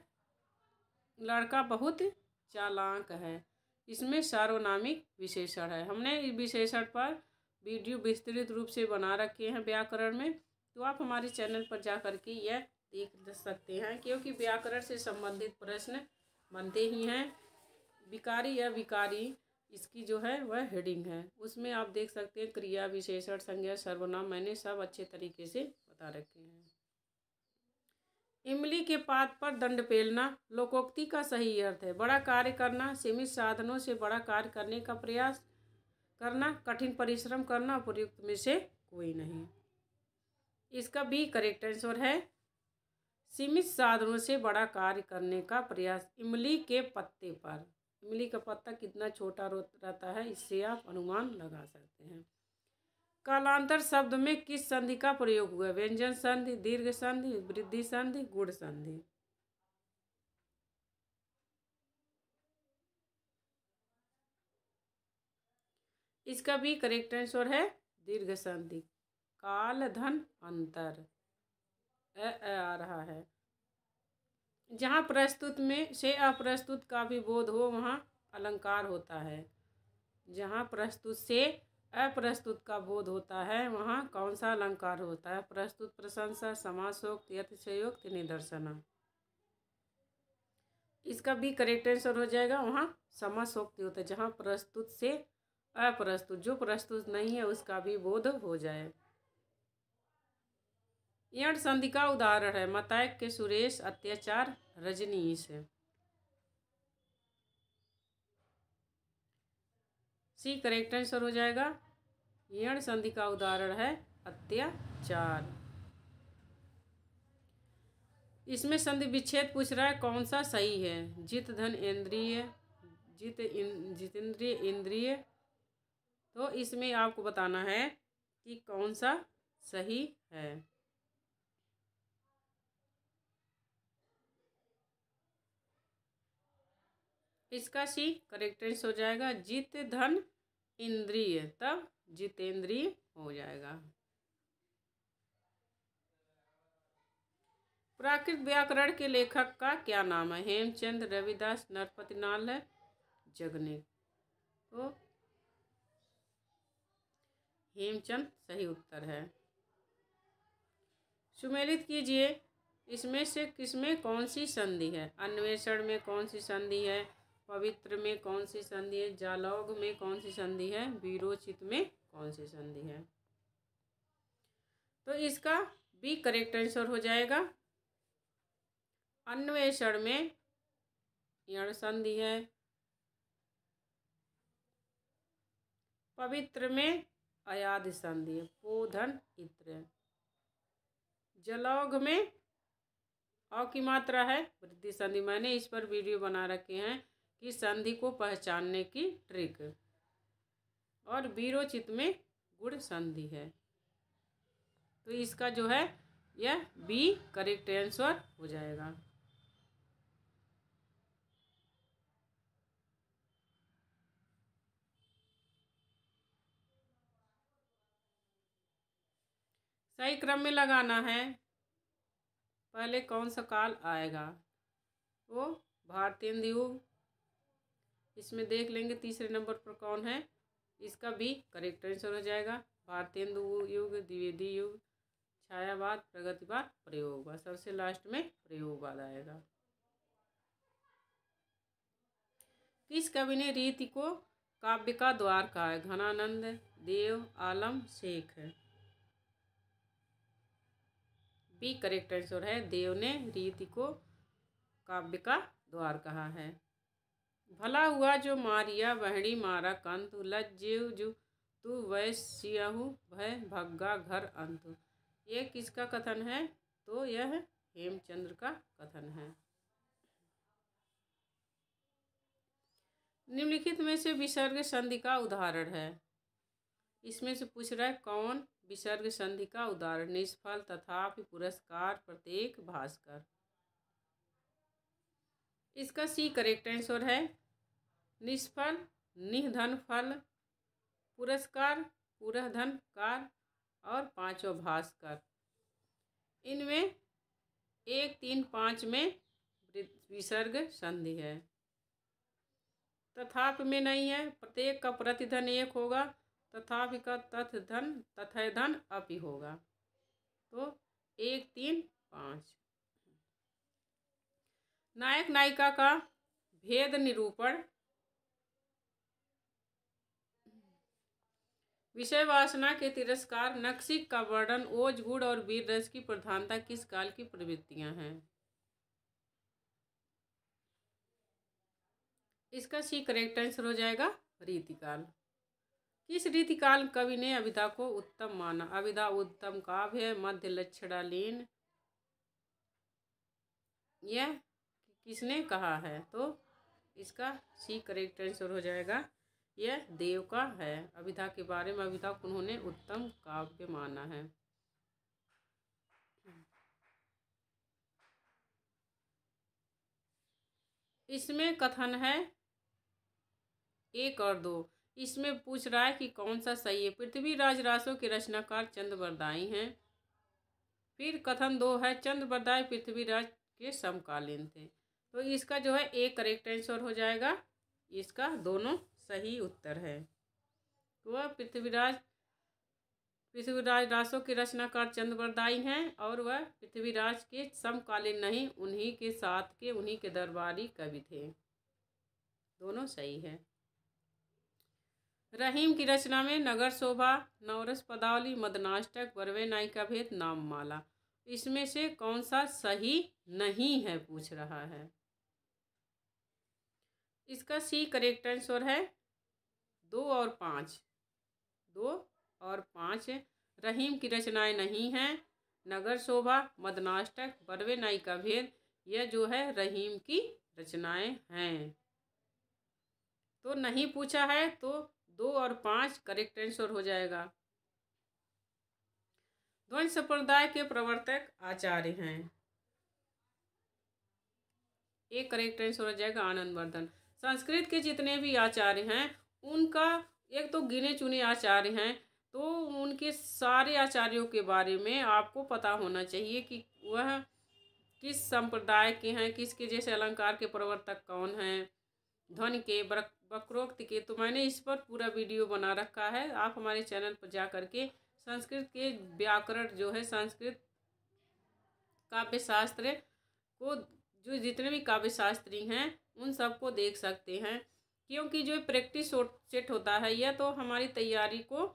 लड़का बहुत चालाक है, इसमें सार्वनामिक विशेषण है। हमने इस विशेषण पर वीडियो विस्तृत रूप से बना रखे हैं व्याकरण में, तो आप हमारे चैनल पर जा कर के यह देख सकते हैं क्योंकि व्याकरण से संबंधित प्रश्न बनते ही हैं। विकारी या विकारी इसकी जो है वह हेडिंग है, उसमें आप देख सकते हैं क्रिया, विशेषण, संज्ञा, सर्वनाम मैंने सब अच्छे तरीके से बता रखे हैं। इमली के पात पर दंड पेलना लोकोक्ति का सही अर्थ है। बड़ा कार्य करना, सीमित साधनों से बड़ा कार्य करने का प्रयास करना, कठिन परिश्रम करना, उपयुक्त में से कोई नहीं। इसका भी करेक्ट आंसर है। सीमित साधनों से बड़ा कार्य करने का प्रयास। इमली के पत्ते पर, इमली का पत्ता कितना छोटा रहता है इससे आप अनुमान लगा सकते हैं। कालांतर शब्द में किस संधि का प्रयोग हुआ? व्यंजन संधि, दीर्घ संधि, वृद्धि संधि, गुण संधि। इसका भी करेक्ट आंसर है दीर्घ संधि। काल धन अंतर आ रहा है। जहाँ प्रस्तुत में से अप्रस्तुत का भी बोध हो वहाँ अलंकार होता है। जहाँ प्रस्तुत से अप्रस्तुत का बोध होता है वहाँ कौन सा अलंकार होता है? प्रस्तुत, प्रशंसा, समासोक्त, यथोक्ति, निदर्शना। इसका भी करेक्ट आंसर हो जाएगा, वहाँ समासोक्ति होता है जहाँ प्रस्तुत से अप्रस्तुत, जो प्रस्तुत नहीं है उसका भी बोध हो जाए। यण संधि का उदाहरण है मतैक के सुरेश, अत्याचार, रजनीश। सी करेक्ट आंसर हो जाएगा। यण संधि का उदाहरण है अत्याचार। इसमें संधि विच्छेद पूछ रहा है, कौन सा सही है? जित धन इंद्रिय, जितेंद्रिय इंद्रिय, तो इसमें आपको बताना है कि कौन सा सही है। इसका सी करेक्ट आंसर हो जाएगा जित धन इंद्रिय, तब जितेंद्रिय हो जाएगा। प्राकृत व्याकरण के लेखक का क्या नाम है? हेमचंद, रविदास, नरपतिलाल है, जगन्नाथ। तो हेमचंद सही उत्तर है। सुमेलित कीजिए, इसमें से किसमें कौन सी संधि है? अन्वेषण में कौन सी संधि है? पवित्र में कौन सी संधि है? जालौघ में कौन सी संधि है? वीरोचित में कौन सी संधि है? तो इसका बी करेक्ट आंसर हो जाएगा। अन्वेषण में यण संधि है, पवित्र में अयादि संधि है, पोधन इत्र। जलौघ में अ की मात्रा है, वृद्धि संधि। मैंने इस पर वीडियो बना रखे हैं कि संधि को पहचानने की ट्रिक। और वीरोचित में गुण संधि है। तो इसका जो है यह बी करेक्ट आंसर हो जाएगा। सही क्रम में लगाना है। पहले कौन सा काल आएगा? वो भारतेंदु युग। इसमें देख लेंगे तीसरे नंबर पर कौन है। इसका भी करेक्ट आंसर हो जाएगा। भारतेंदु युग, द्विवेदी युग, छायावाद, प्रगतिवाद, प्रयोगवाद। सबसे लास्ट में प्रयोगवाद आएगा। किस कवि ने रीति को काव्य का द्वार कहा है? घनानंद, देव, आलम, शेख है। बी करेक्ट आंसर है। देव ने रीति को काव्य का द्वार कहा है। भला हुआ जो मारिया बहड़ी मारा कंतु, लज्जेव जो तू वैश्यहु भय भग्गा घर अंतु। ये किसका कथन है? तो यह हेमचंद्र का कथन है। निम्नलिखित में से विसर्ग संधि का उदाहरण है। इसमें से पूछ रहा है कौन विसर्ग संधि का उदाहरण? निष्फल, तथापि, पुरस्कार, प्रत्येक, भास्कर। इसका सी करेक्ट आंसर है। निष्फल, निधन फल, पुरस्कार, पुरधन कार और पांचों भास्कर। इनमें 1, 3, 5 में विसर्ग संधि है। तथापि में नहीं है। प्रत्येक का प्रतिधन 1 होगा। तथापि का तथधन तथैधन अपि होगा। तो 1, 3, 5। नायक नायिका का भेद निरूपण। विषय वासना के तिरस्कार, नक्सिक का वर्णन, ओज गुण और वीर रस की प्रधानता किस काल की प्रवृत्तियां हैं? इसका सी करेक्ट आंसर हो जाएगा रीतिकाल। किस रीतिकाल कवि ने अभिधा को उत्तम माना? अभिधा उत्तम काव्य है, मध्य लक्षणालीन। यह किसने कहा है? तो इसका सी करेक्ट आंसर हो जाएगा। यह देव का है। अभिधा के बारे में अभिधा को उन्होंने उत्तम काव्य माना है। इसमें कथन है 1 और 2। इसमें पूछ रहा है कि कौन सा सही है। पृथ्वीराज रासों के रचनाकार चंद्रबरदाई हैं। फिर कथन 2 है चंद्रबरदाई पृथ्वीराज के समकालीन थे। तो इसका जो है एक करेक्ट आंसर हो जाएगा। इसका दोनों सही उत्तर है। तो वह पृथ्वीराज रासों के रचनाकार चंद्रबरदाई हैं और वह पृथ्वीराज के समकालीन नहीं, उन्हीं के साथ के, उन्हीं के दरबारी कवि थे। दोनों सही है। रहीम की रचना में नगर शोभा, नवरस पदावली, मदनाष्टक, बरवे नायिका भेद, नाममाला, इसमें से कौन सा सही नहीं है पूछ रहा है। इसका सी करेक्ट आंसर है 2 और 5। 2 और 5 रहीम की रचनाएं नहीं हैं। नगर शोभा, मदनाष्टक, बरवे नायिका भेद, यह जो है रहीम की रचनाएं हैं। तो नहीं पूछा है तो 2 और 5 करेक्ट आंसर हो जाएगा। ध्वनि संप्रदाय के प्रवर्तक आचार्य हैं। एक करेक्ट आंसर हो जाएगा आनंद वर्धन। संस्कृत के जितने भी आचार्य हैं उनका एक तो गिने चुने आचार्य हैं, तो उनके सारे आचार्यों के बारे में आपको पता होना चाहिए कि वह किस संप्रदाय के हैं, किसके जैसे अलंकार के प्रवर्तक कौन हैं, ध्वनि के, वक्रोक्ति के। तो मैंने इस पर पूरा वीडियो बना रखा है, आप हमारे चैनल पर जा करके संस्कृत के व्याकरण जो है, संस्कृत काव्य शास्त्र को, जो जितने भी काव्य शास्त्री हैं उन सबको देख सकते हैं, क्योंकि जो प्रैक्टिस सेट होता है यह तो हमारी तैयारी को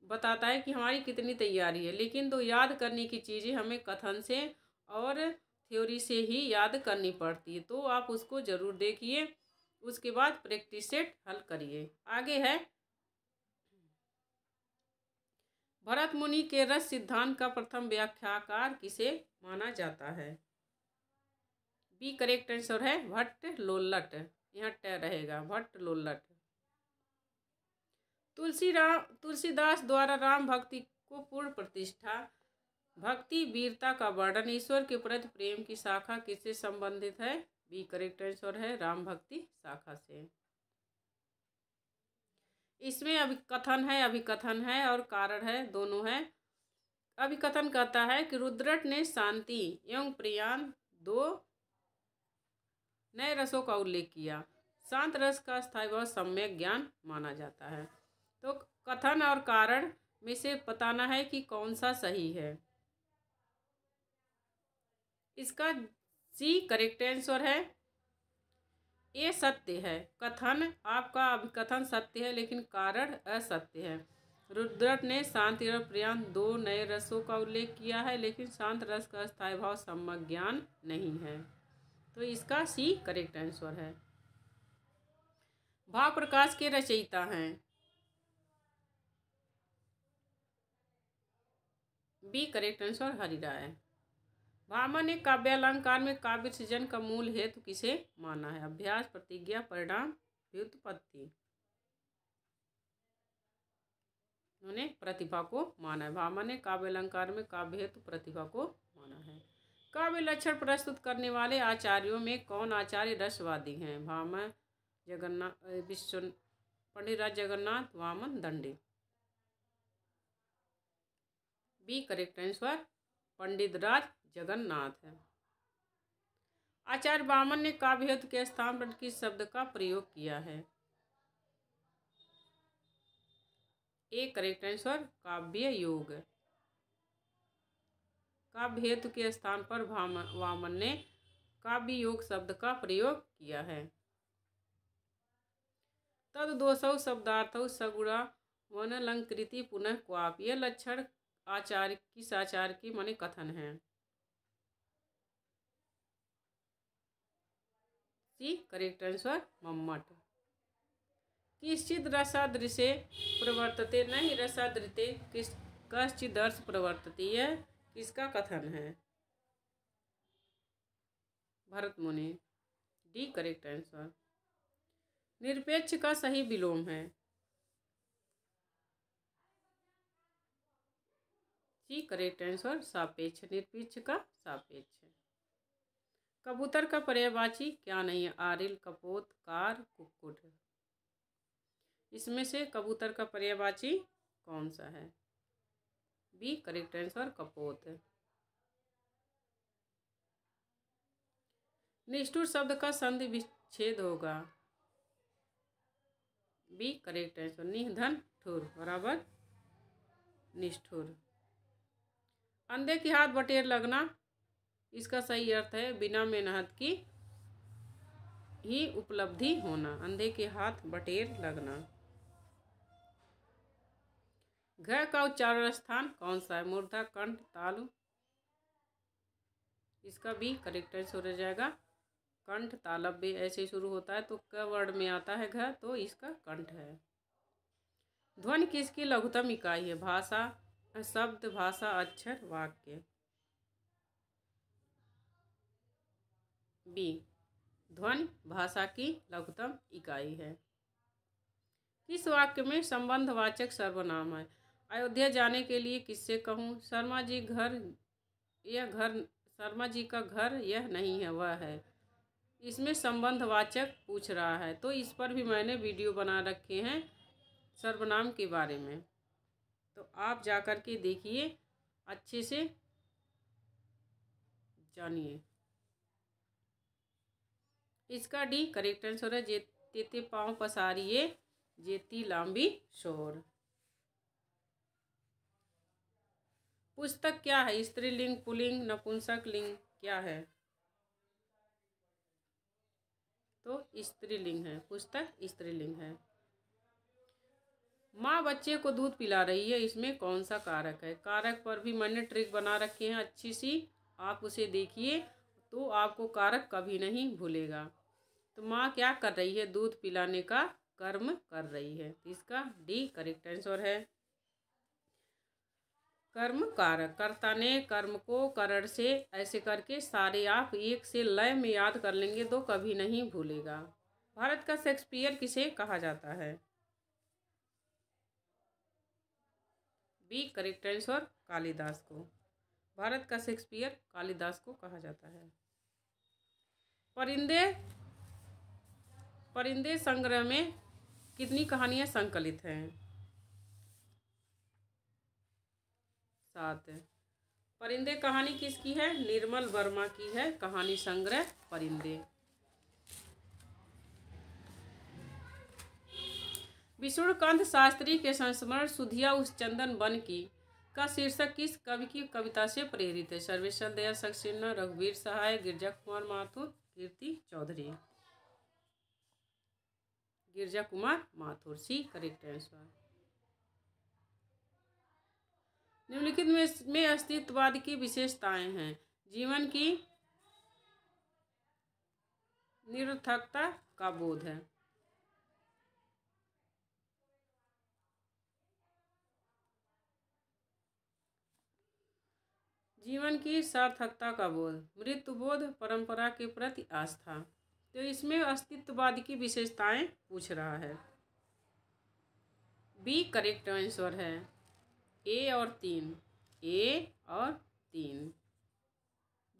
बताता है कि हमारी कितनी तैयारी है, लेकिन तो याद करने की चीज़ें हमें कथन से और थ्योरी से ही याद करनी पड़ती है। तो आप उसको ज़रूर देखिए, उसके बाद प्रैक्टिस सेट हल करिए। आगे है, भरत मुनि के रस सिद्धांत का प्रथम व्याख्याकार किसे माना जाता है? बी करेक्ट आंसर है भट्ट लोल्लट, यहाँ ट रहेगा, भट्ट लोल्लट। तुलसीदास द्वारा राम भक्ति को पूर्ण प्रतिष्ठा, भक्ति वीरता का वर्णन, ईश्वर के प्रति प्रेम की शाखा किससे संबंधित है? बी करेक्ट आंसर है राम भक्ति शाखा से। इसमें अभिकथन है और कारण है, दोनों है। अभिकथन कहता है कि रुद्रट ने शांति एवं प्रियान 2 नए रसों का उल्लेख किया। शांत रस का स्थायी व सम्यक ज्ञान माना जाता है। तो कथन और कारण में से बताना है कि कौन सा सही है। इसका सी करेक्ट आंसर है, ये सत्य है। कथन आपका अभिकथन सत्य है, लेकिन कारण असत्य है। रुद्रट ने शांति और प्रियान 2 नए रसों का उल्लेख किया है, लेकिन शांत रस का स्थायी भाव सम्यक ज्ञान नहीं है। तो इसका सी करेक्ट आंसर है। भाव प्रकाश के रचयिता हैं। B correct answer Harirai. Bhamaha ने काव्यालंकार में काव्य सृजन का मूल हेतु किसे माना है? अभ्यास, प्रतिज्ञा, परिणाम, व्युत्पत्ति। उन्होंने प्रतिभा को माना है। भामह ने काव्यालंकार में काव्य हेतु प्रतिभा को माना है। काव्य लक्षण प्रस्तुत करने वाले आचार्यों में कौन आचार्य रसवादी हैं? भामह, पंडित राज जगन्नाथ, वामन, दंडी। बी करेक्ट आंसर पंडित राज जगन्नाथ है। आचार्य वामन ने काव्य हेतु के स्थान पर किस शब्द का प्रयोग किया है? ए करेक्ट आंसर काव्य योग। काव्य हेतु के स्थान पर वामन ने काव्य योग शब्द का प्रयोग किया है। तद दोषौ शब्दार्थौ सगुणा वनलंकृति पुनः क्वाप, यह लक्षण आचार्य किस आचार्य की माने कथन है? C correct answer Mammata. किश्चिद रसादृशे प्रवर्तते नहीं रसादृते कश्चिदर्श प्रवर्तते, यह किसका कथन है? भरत मुनि। D correct answer. निरपेक्ष का सही विलोम है। सी करेक्ट आंसर सापेक्ष, निरपेक्ष का सापेक्ष। कबूतर का पर्यायवाची क्या नहीं है? आरिल, कपोत, कार, कुक्कुट। इसमें से कबूतर का पर्यायवाची कौन सा है? बी करेक्ट आंसर कपोत। निष्ठुर शब्द का संधि विच्छेद होगा। बी करेक्ट आंसर निधन ठुर बराबर निष्ठुर। अंधे के हाथ बटेर लगना, इसका सही अर्थ है बिना मेहनत की ही उपलब्धि होना। अंधे के हाथ बटेर लगना। घ का उच्चारण स्थान कौन सा है? मूर्धा, कंठ, तालु। इसका भी करेक्ट आंसर हो जाएगा कंठ। तालव्य ऐसे शुरू होता है तो क वर्ड में आता है घ, तो इसका कंठ है। ध्वनि किसकी लघुतम इकाई है? भाषा, शब्द, भाषा, अक्षर, वाक्य। बी ध्वनि भाषा की लघुतम इकाई है। किस वाक्य में संबंधवाचक सर्वनाम है? अयोध्या जाने के लिए किससे कहूँ? शर्मा जी का घर यह नहीं है, वह है। इसमें संबंधवाचक पूछ रहा है, तो इस पर भी मैंने वीडियो बना रखे हैं सर्वनाम के बारे में, तो आप जा कर के देखिए, अच्छे से जानिए। इसका डी करेक्ट आंसर है। जेते पाँव पसारिए जेती लांबी शोर। पुस्तक क्या है? स्त्रीलिंग, पुल्लिंग, नपुंसक लिंग क्या है? तो स्त्रीलिंग है, पुस्तक स्त्रीलिंग है। माँ बच्चे को दूध पिला रही है, इसमें कौन सा कारक है? कारक पर भी मैंने ट्रिक बना रखे हैं अच्छी सी, आप उसे देखिए तो आपको कारक कभी नहीं भूलेगा। तो माँ क्या कर रही है? दूध पिलाने का कर्म कर रही है। इसका डी करेक्ट आंसर है। कर्म कारक, कर्ता ने कर्म को करण से, ऐसे करके सारे आप एक से लय में याद कर लेंगे तो कभी नहीं भूलेगा। भारत का शेक्सपियर किसे कहा जाता है? बी करेक्ट आंसर, कालिदास को। भारत का शेक्सपियर कालिदास को कहा जाता है। परिंदे संग्रह में कितनी कहानियां संकलित हैं? 7। परिंदे कहानी किसकी है? निर्मल वर्मा की है कहानी संग्रह परिंदे। विष्णुकांत शास्त्री के संस्मरण सुधिया उस चंदन वन की का शीर्षक किस कवि की कविता से प्रेरित है? सर्वेश्वर दयाल सक्सेना, रघुवीर Sahay, Girija Kumar Mathur, Kirti Chaudhary. Girija Kumar Mathur, C correct answer. निम्नलिखित में अस्तित्ववाद की विशेषताएं हैं। जीवन की निरर्थकता का बोध है। जीवन की सार्थकता का बोध, मृत्यु बोध, परंपरा के प्रति आस्था। तो इसमें अस्तित्ववाद की विशेषताएं पूछ रहा है। बी करेक्ट आंसर है। ए और 3, ए और 3,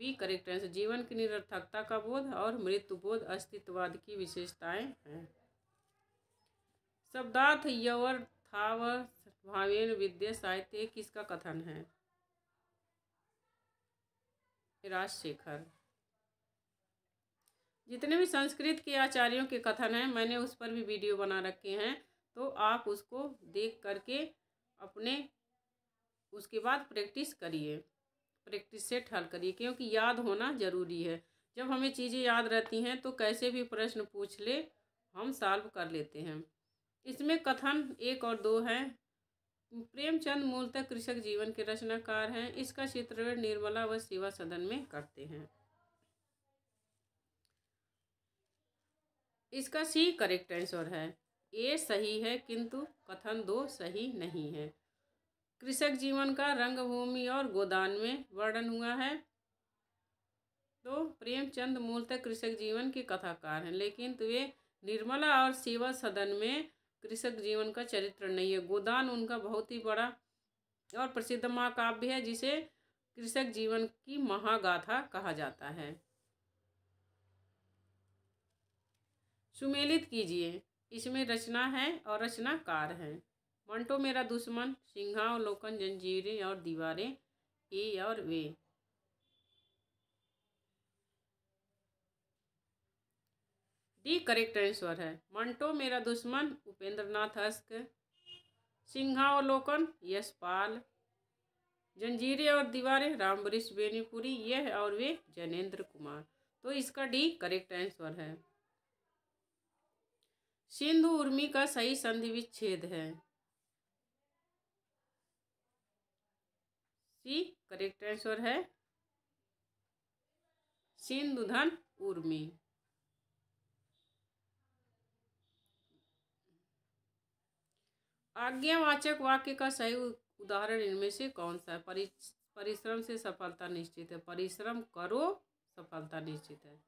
बी करेक्ट आंसर। जीवन की निरर्थकता का बोध और मृत्यु बोध अस्तित्ववाद की विशेषताएं हैं। शब्दार्थ यवर थावर भावेन विद्या साहित्य किसका कथन है? राजशेखर। जितने भी संस्कृत के आचार्यों के कथन हैं मैंने उस पर भी वीडियो बना रखे हैं, तो आप उसको देख करके अपने उसके बाद प्रैक्टिस करिए, प्रैक्टिस से हल करिए, क्योंकि याद होना ज़रूरी है। जब हमें चीज़ें याद रहती हैं तो कैसे भी प्रश्न पूछ ले हम सॉल्व कर लेते हैं। इसमें कथन 1 और 2 हैं। प्रेमचंद मूलतः कृषक जीवन के रचनाकार हैं। इसका चित्रण निर्मला व सेवा सदन में करते हैं। इसका सी करेक्ट आंसर है। ए सही है किंतु कथन 2 सही नहीं है। कृषक जीवन का रंगभूमि और गोदान में वर्णन हुआ है। तो प्रेमचंद मूलतः कृषक जीवन के कथाकार हैं, लेकिन तो वे निर्मला और सेवा सदन में कृषक जीवन का चरित्र नहीं है। गोदान उनका बहुत ही बड़ा और प्रसिद्ध महाकाव्य है, जिसे कृषक जीवन की महागाथा कहा जाता है। सुमेलित कीजिए, इसमें रचना है और रचनाकार हैं। मंटो मेरा दुश्मन, सिंहावलोकन, जंजीरें और दीवारें, ए और वे। डी करेक्ट आंसर है। मंटो मेरा दुश्मन उपेंद्रनाथ हस्क, सिंहावलोकन यशपाल, जंजीरें और दीवारें रामवरिश बेनीपुरी, यह और वे जैनेन्द्र कुमार। तो इसका डी करेक्ट आंसर है। सिंधु उर्मी का सही संधि विच्छेद है। सी करेक्ट आंसर है। सिंधुधन उर्मी। आज्ञावाचक वाक्य का सही उदाहरण इनमें से कौन सा है? परिश्रम से सफलता निश्चित है। परिश्रम करो, सफलता निश्चित है।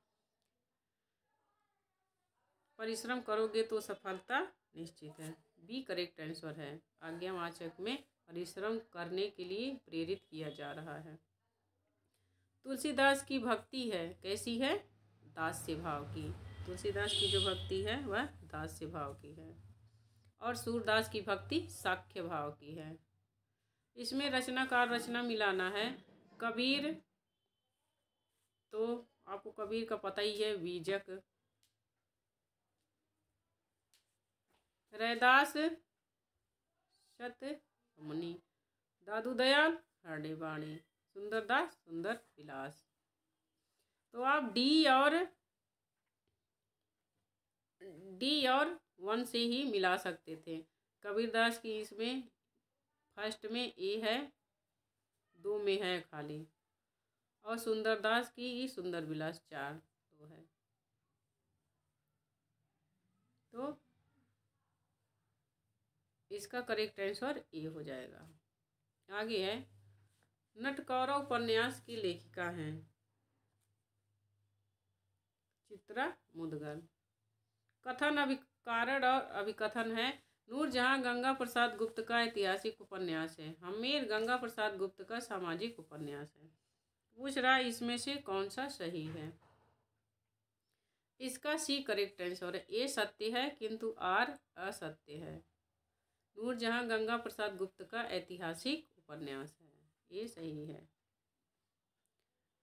परिश्रम करोगे तो सफलता निश्चित है। बी करेक्ट आंसर है। आज्ञावाचक में परिश्रम करने के लिए प्रेरित किया जा रहा है। तुलसीदास की भक्ति है कैसी है? दास्य भाव की। तुलसीदास की जो भक्ति है वह दास्य भाव की है। और सूरदास की भक्ति साख्य भाव की है। इसमें रचनाकार रचना मिलाना है। कबीर तो आपको कबीर का पता ही है, बीजक। रैदास शतमुनि, दादू दयाल हरडे बाणी, सुंदरदास सुंदर विलास। तो आप डी और 1 से ही मिला सकते थे। कबीरदास की इसमें फर्स्ट में ए है, 2 में है खाली, और सुंदरदास की सुंदर विलास 4 2 है। तो इसका करेक्ट आंसर ए हो जाएगा। आगे है, नटकौरा उपन्यास की लेखिका हैं चित्रा मुदगल। कथन, अभिकारण और अभिकथन है। नूरजहां गंगा प्रसाद गुप्त का ऐतिहासिक उपन्यास है। हमीर गंगा प्रसाद गुप्त का सामाजिक उपन्यास है। पूछ रहा है इसमें से कौन सा सही है? इसका सी करेक्ट आंसर है। ए सत्य है किंतु आर असत्य है। नूरजहां गंगा प्रसाद गुप्त का ऐतिहासिक उपन्यास है, ये सही है।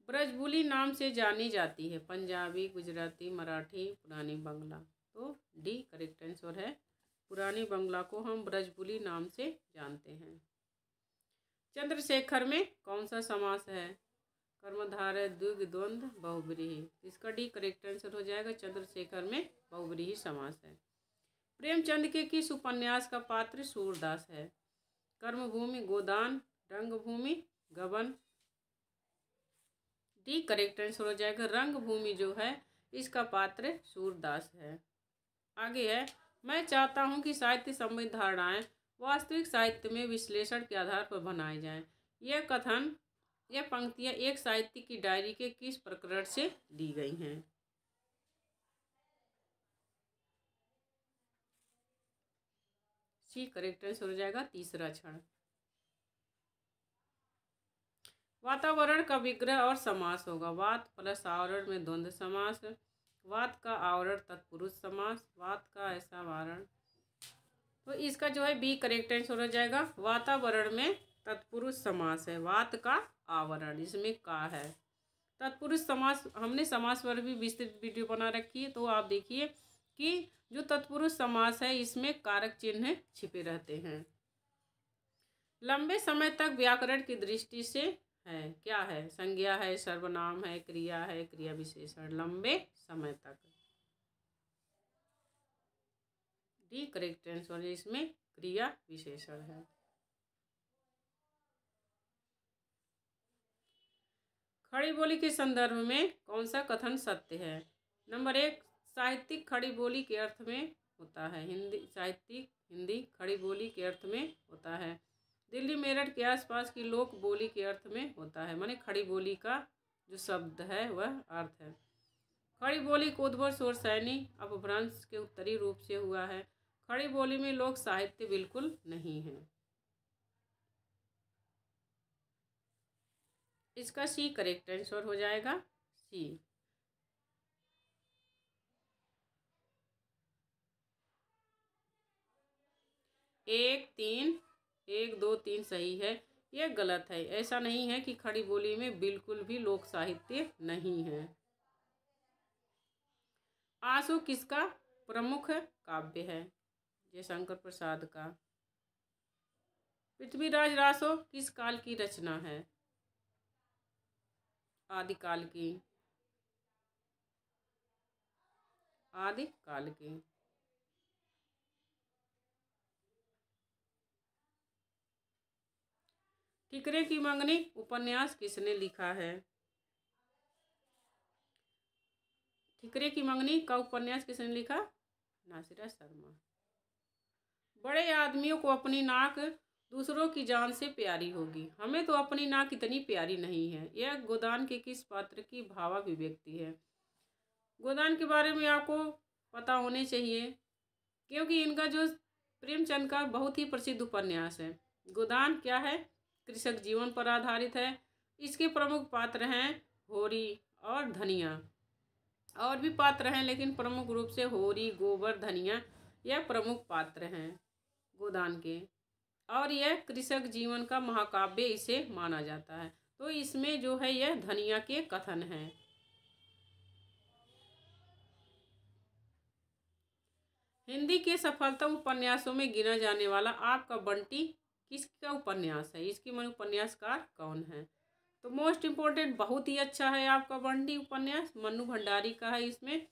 ब्रजबुली नाम से जानी जाती है पंजाबी, गुजराती, मराठी, पुरानी बांग्ला। तो डी करेक्ट आंसर है। पुरानी बांग्ला को हम ब्रजबुली नाम से जानते हैं। चंद्रशेखर में कौन सा समास है? कर्मधारय, द्विग, द्वंद्व, बहुव्रीहि। इसका डी करेक्ट आंसर हो जाएगा। चंद्रशेखर में बहुव्रीहि समास है। प्रेमचंद के किस उपन्यास का पात्र सूरदास है? कर्मभूमि, गोदान, रंगभूमि, गबन। डी करेक्ट आंसर हो जाएगा। रंगभूमि जो है इसका पात्र सूरदास है। आगे है, मैं चाहता हूं कि साहित्य संबंधी धारणाएं वास्तविक साहित्य में विश्लेषण के आधार पर बनाई जाएं। यह कथन, यह पंक्तियां एक साहित्यिक की डायरी के किस प्रकरण से ली गई हैं? सी करेक्ट आंसर हो जाएगा। तीसरा क्षण। वातावरण का विग्रह और समास होगा। वात प्लस आवरण में द्वंद्व समास। वात का आवरण तत्पुरुष समास। वात का ऐसा आवरण। तो इसका जो है बी करेक्ट आंसर हो जाएगा। वातावरण में तत्पुरुष समास है। वात का आवरण इसमें का है। तत्पुरुष समास, हमने समास पर भी विस्तृत वीडियो बना रखी है, तो आप देखिए कि जो तत्पुरुष समास है इसमें कारक चिन्ह छिपे रहते हैं। लंबे समय तक व्याकरण की दृष्टि से है क्या है? संज्ञा है, सर्वनाम है, क्रिया है, क्रिया विशेषण। लंबे समय तक। डी करेक्ट आंसर है। इसमें क्रिया विशेषण है। खड़ी बोली के संदर्भ में कौन सा कथन सत्य है? नंबर 1, साहित्यिक खड़ी बोली के अर्थ में होता है। साहित्यिक हिंदी खड़ी बोली के अर्थ में होता है। दिल्ली मेरठ के आसपास की लोक बोली के अर्थ में होता है। माने खड़ी बोली का जो शब्द है वह अर्थ है। खड़ी बोली को उद्भव स्वर सैनी अपभ्रंश के उत्तरी रूप से हुआ है। खड़ी बोली में लोक साहित्य बिल्कुल नहीं है। इसका सी करेक्ट आंसर हो जाएगा। सी। 1 3 1 2 3 सही है। यह गलत है। ऐसा नहीं है कि खड़ी बोली में बिल्कुल भी लोक साहित्य नहीं है। आंसू किसका प्रमुख काव्य है? जयशंकर प्रसाद का। पृथ्वीराज रासो किस काल की रचना है? आदिकाल की। आदिकाल की। ठिकरे की मंगनी उपन्यास किसने लिखा है? ठिकरे की मंगनी का उपन्यास किसने लिखा? नासिरा शर्मा। बड़े आदमियों को अपनी नाक दूसरों की जान से प्यारी होगी, हमें तो अपनी नाक इतनी प्यारी नहीं है। यह गोदान के किस पात्र की भावाभिव्यक्ति है? गोदान के बारे में आपको पता होने चाहिए, क्योंकि इनका जो प्रेमचंद का बहुत ही प्रसिद्ध उपन्यास है। गोदान क्या है? कृषक जीवन पर आधारित है। इसके प्रमुख पात्र हैं होरी और धनिया। और भी पात्र हैं लेकिन प्रमुख रूप से होरी, गोबर, धनिया यह प्रमुख पात्र हैं गोदान के। और यह कृषक जीवन का महाकाव्य इसे माना जाता है। तो इसमें जो है यह धनिया के कथन हैं। हिंदी के सफलतम उपन्यासों में गिना जाने वाला आपका बंटी किसका उपन्यास है? इसके मन उपन्यासकार कौन है? तो मोस्ट इम्पोर्टेंट बहुत ही अच्छा है आपका बंटी उपन्यास, मन्नू भंडारी का है। इसमें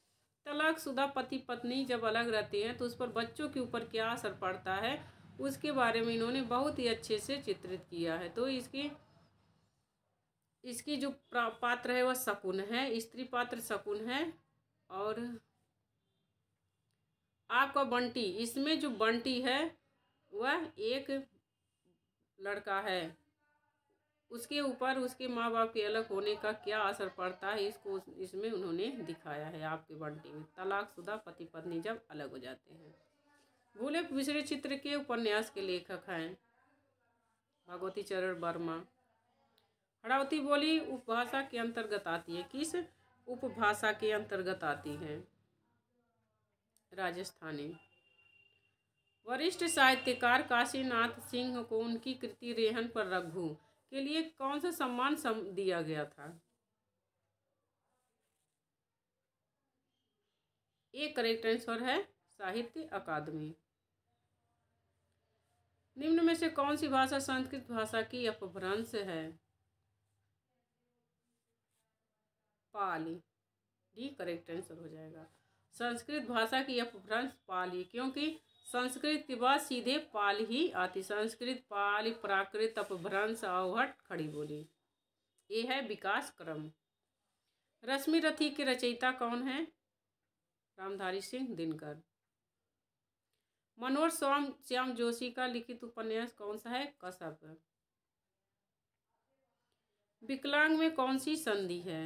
तलाकशुदा पति पत्नी जब अलग रहते हैं तो उस पर बच्चों के ऊपर क्या असर पड़ता है उसके बारे में इन्होंने बहुत ही अच्छे से चित्रित किया है। तो इसकी जो पात्र है वह शकुन है, स्त्री पात्र शकुन है। और आपका बंटी, इसमें जो बंटी है वह एक लड़का है, उसके ऊपर उसके माँ बाप के अलग होने का क्या असर पड़ता है इसको इसमें उन्होंने दिखाया है आपके बंटी में। तलाकशुदा पति पत्नी जब अलग हो जाते हैं। भूले बिछड़े चित्र के उपन्यास के लेखक हैं भगवती चरण वर्मा। हड़ौती बोली उपभाषा के अंतर्गत आती है। किस उपभाषा के अंतर्गत आती है? राजस्थानी। वरिष्ठ साहित्यकार काशीनाथ सिंह को उनकी कृति रेहन पर रघु के लिए कौन सा सम्मान दिया गया था? एक करेक्ट आंसर है साहित्य अकादमी। निम्न में से कौन सी भाषा संस्कृत भाषा की अपभ्रंश है? पाली। डी करेक्ट आंसर हो जाएगा। संस्कृत भाषा की अपभ्रंश पाली, क्योंकि संस्कृत के बाद सीधे पाली ही आती। संस्कृत, पाली, प्राकृत, अपभ्रंश, अवहट, खड़ी बोली, ये है विकास क्रम। रश्मि रथी के रचयिता कौन है? रामधारी सिंह दिनकर। मनोज श्याम जोशी का लिखित उपन्यास कौन सा है? कसब। विकलांग में कौन सी संधि है?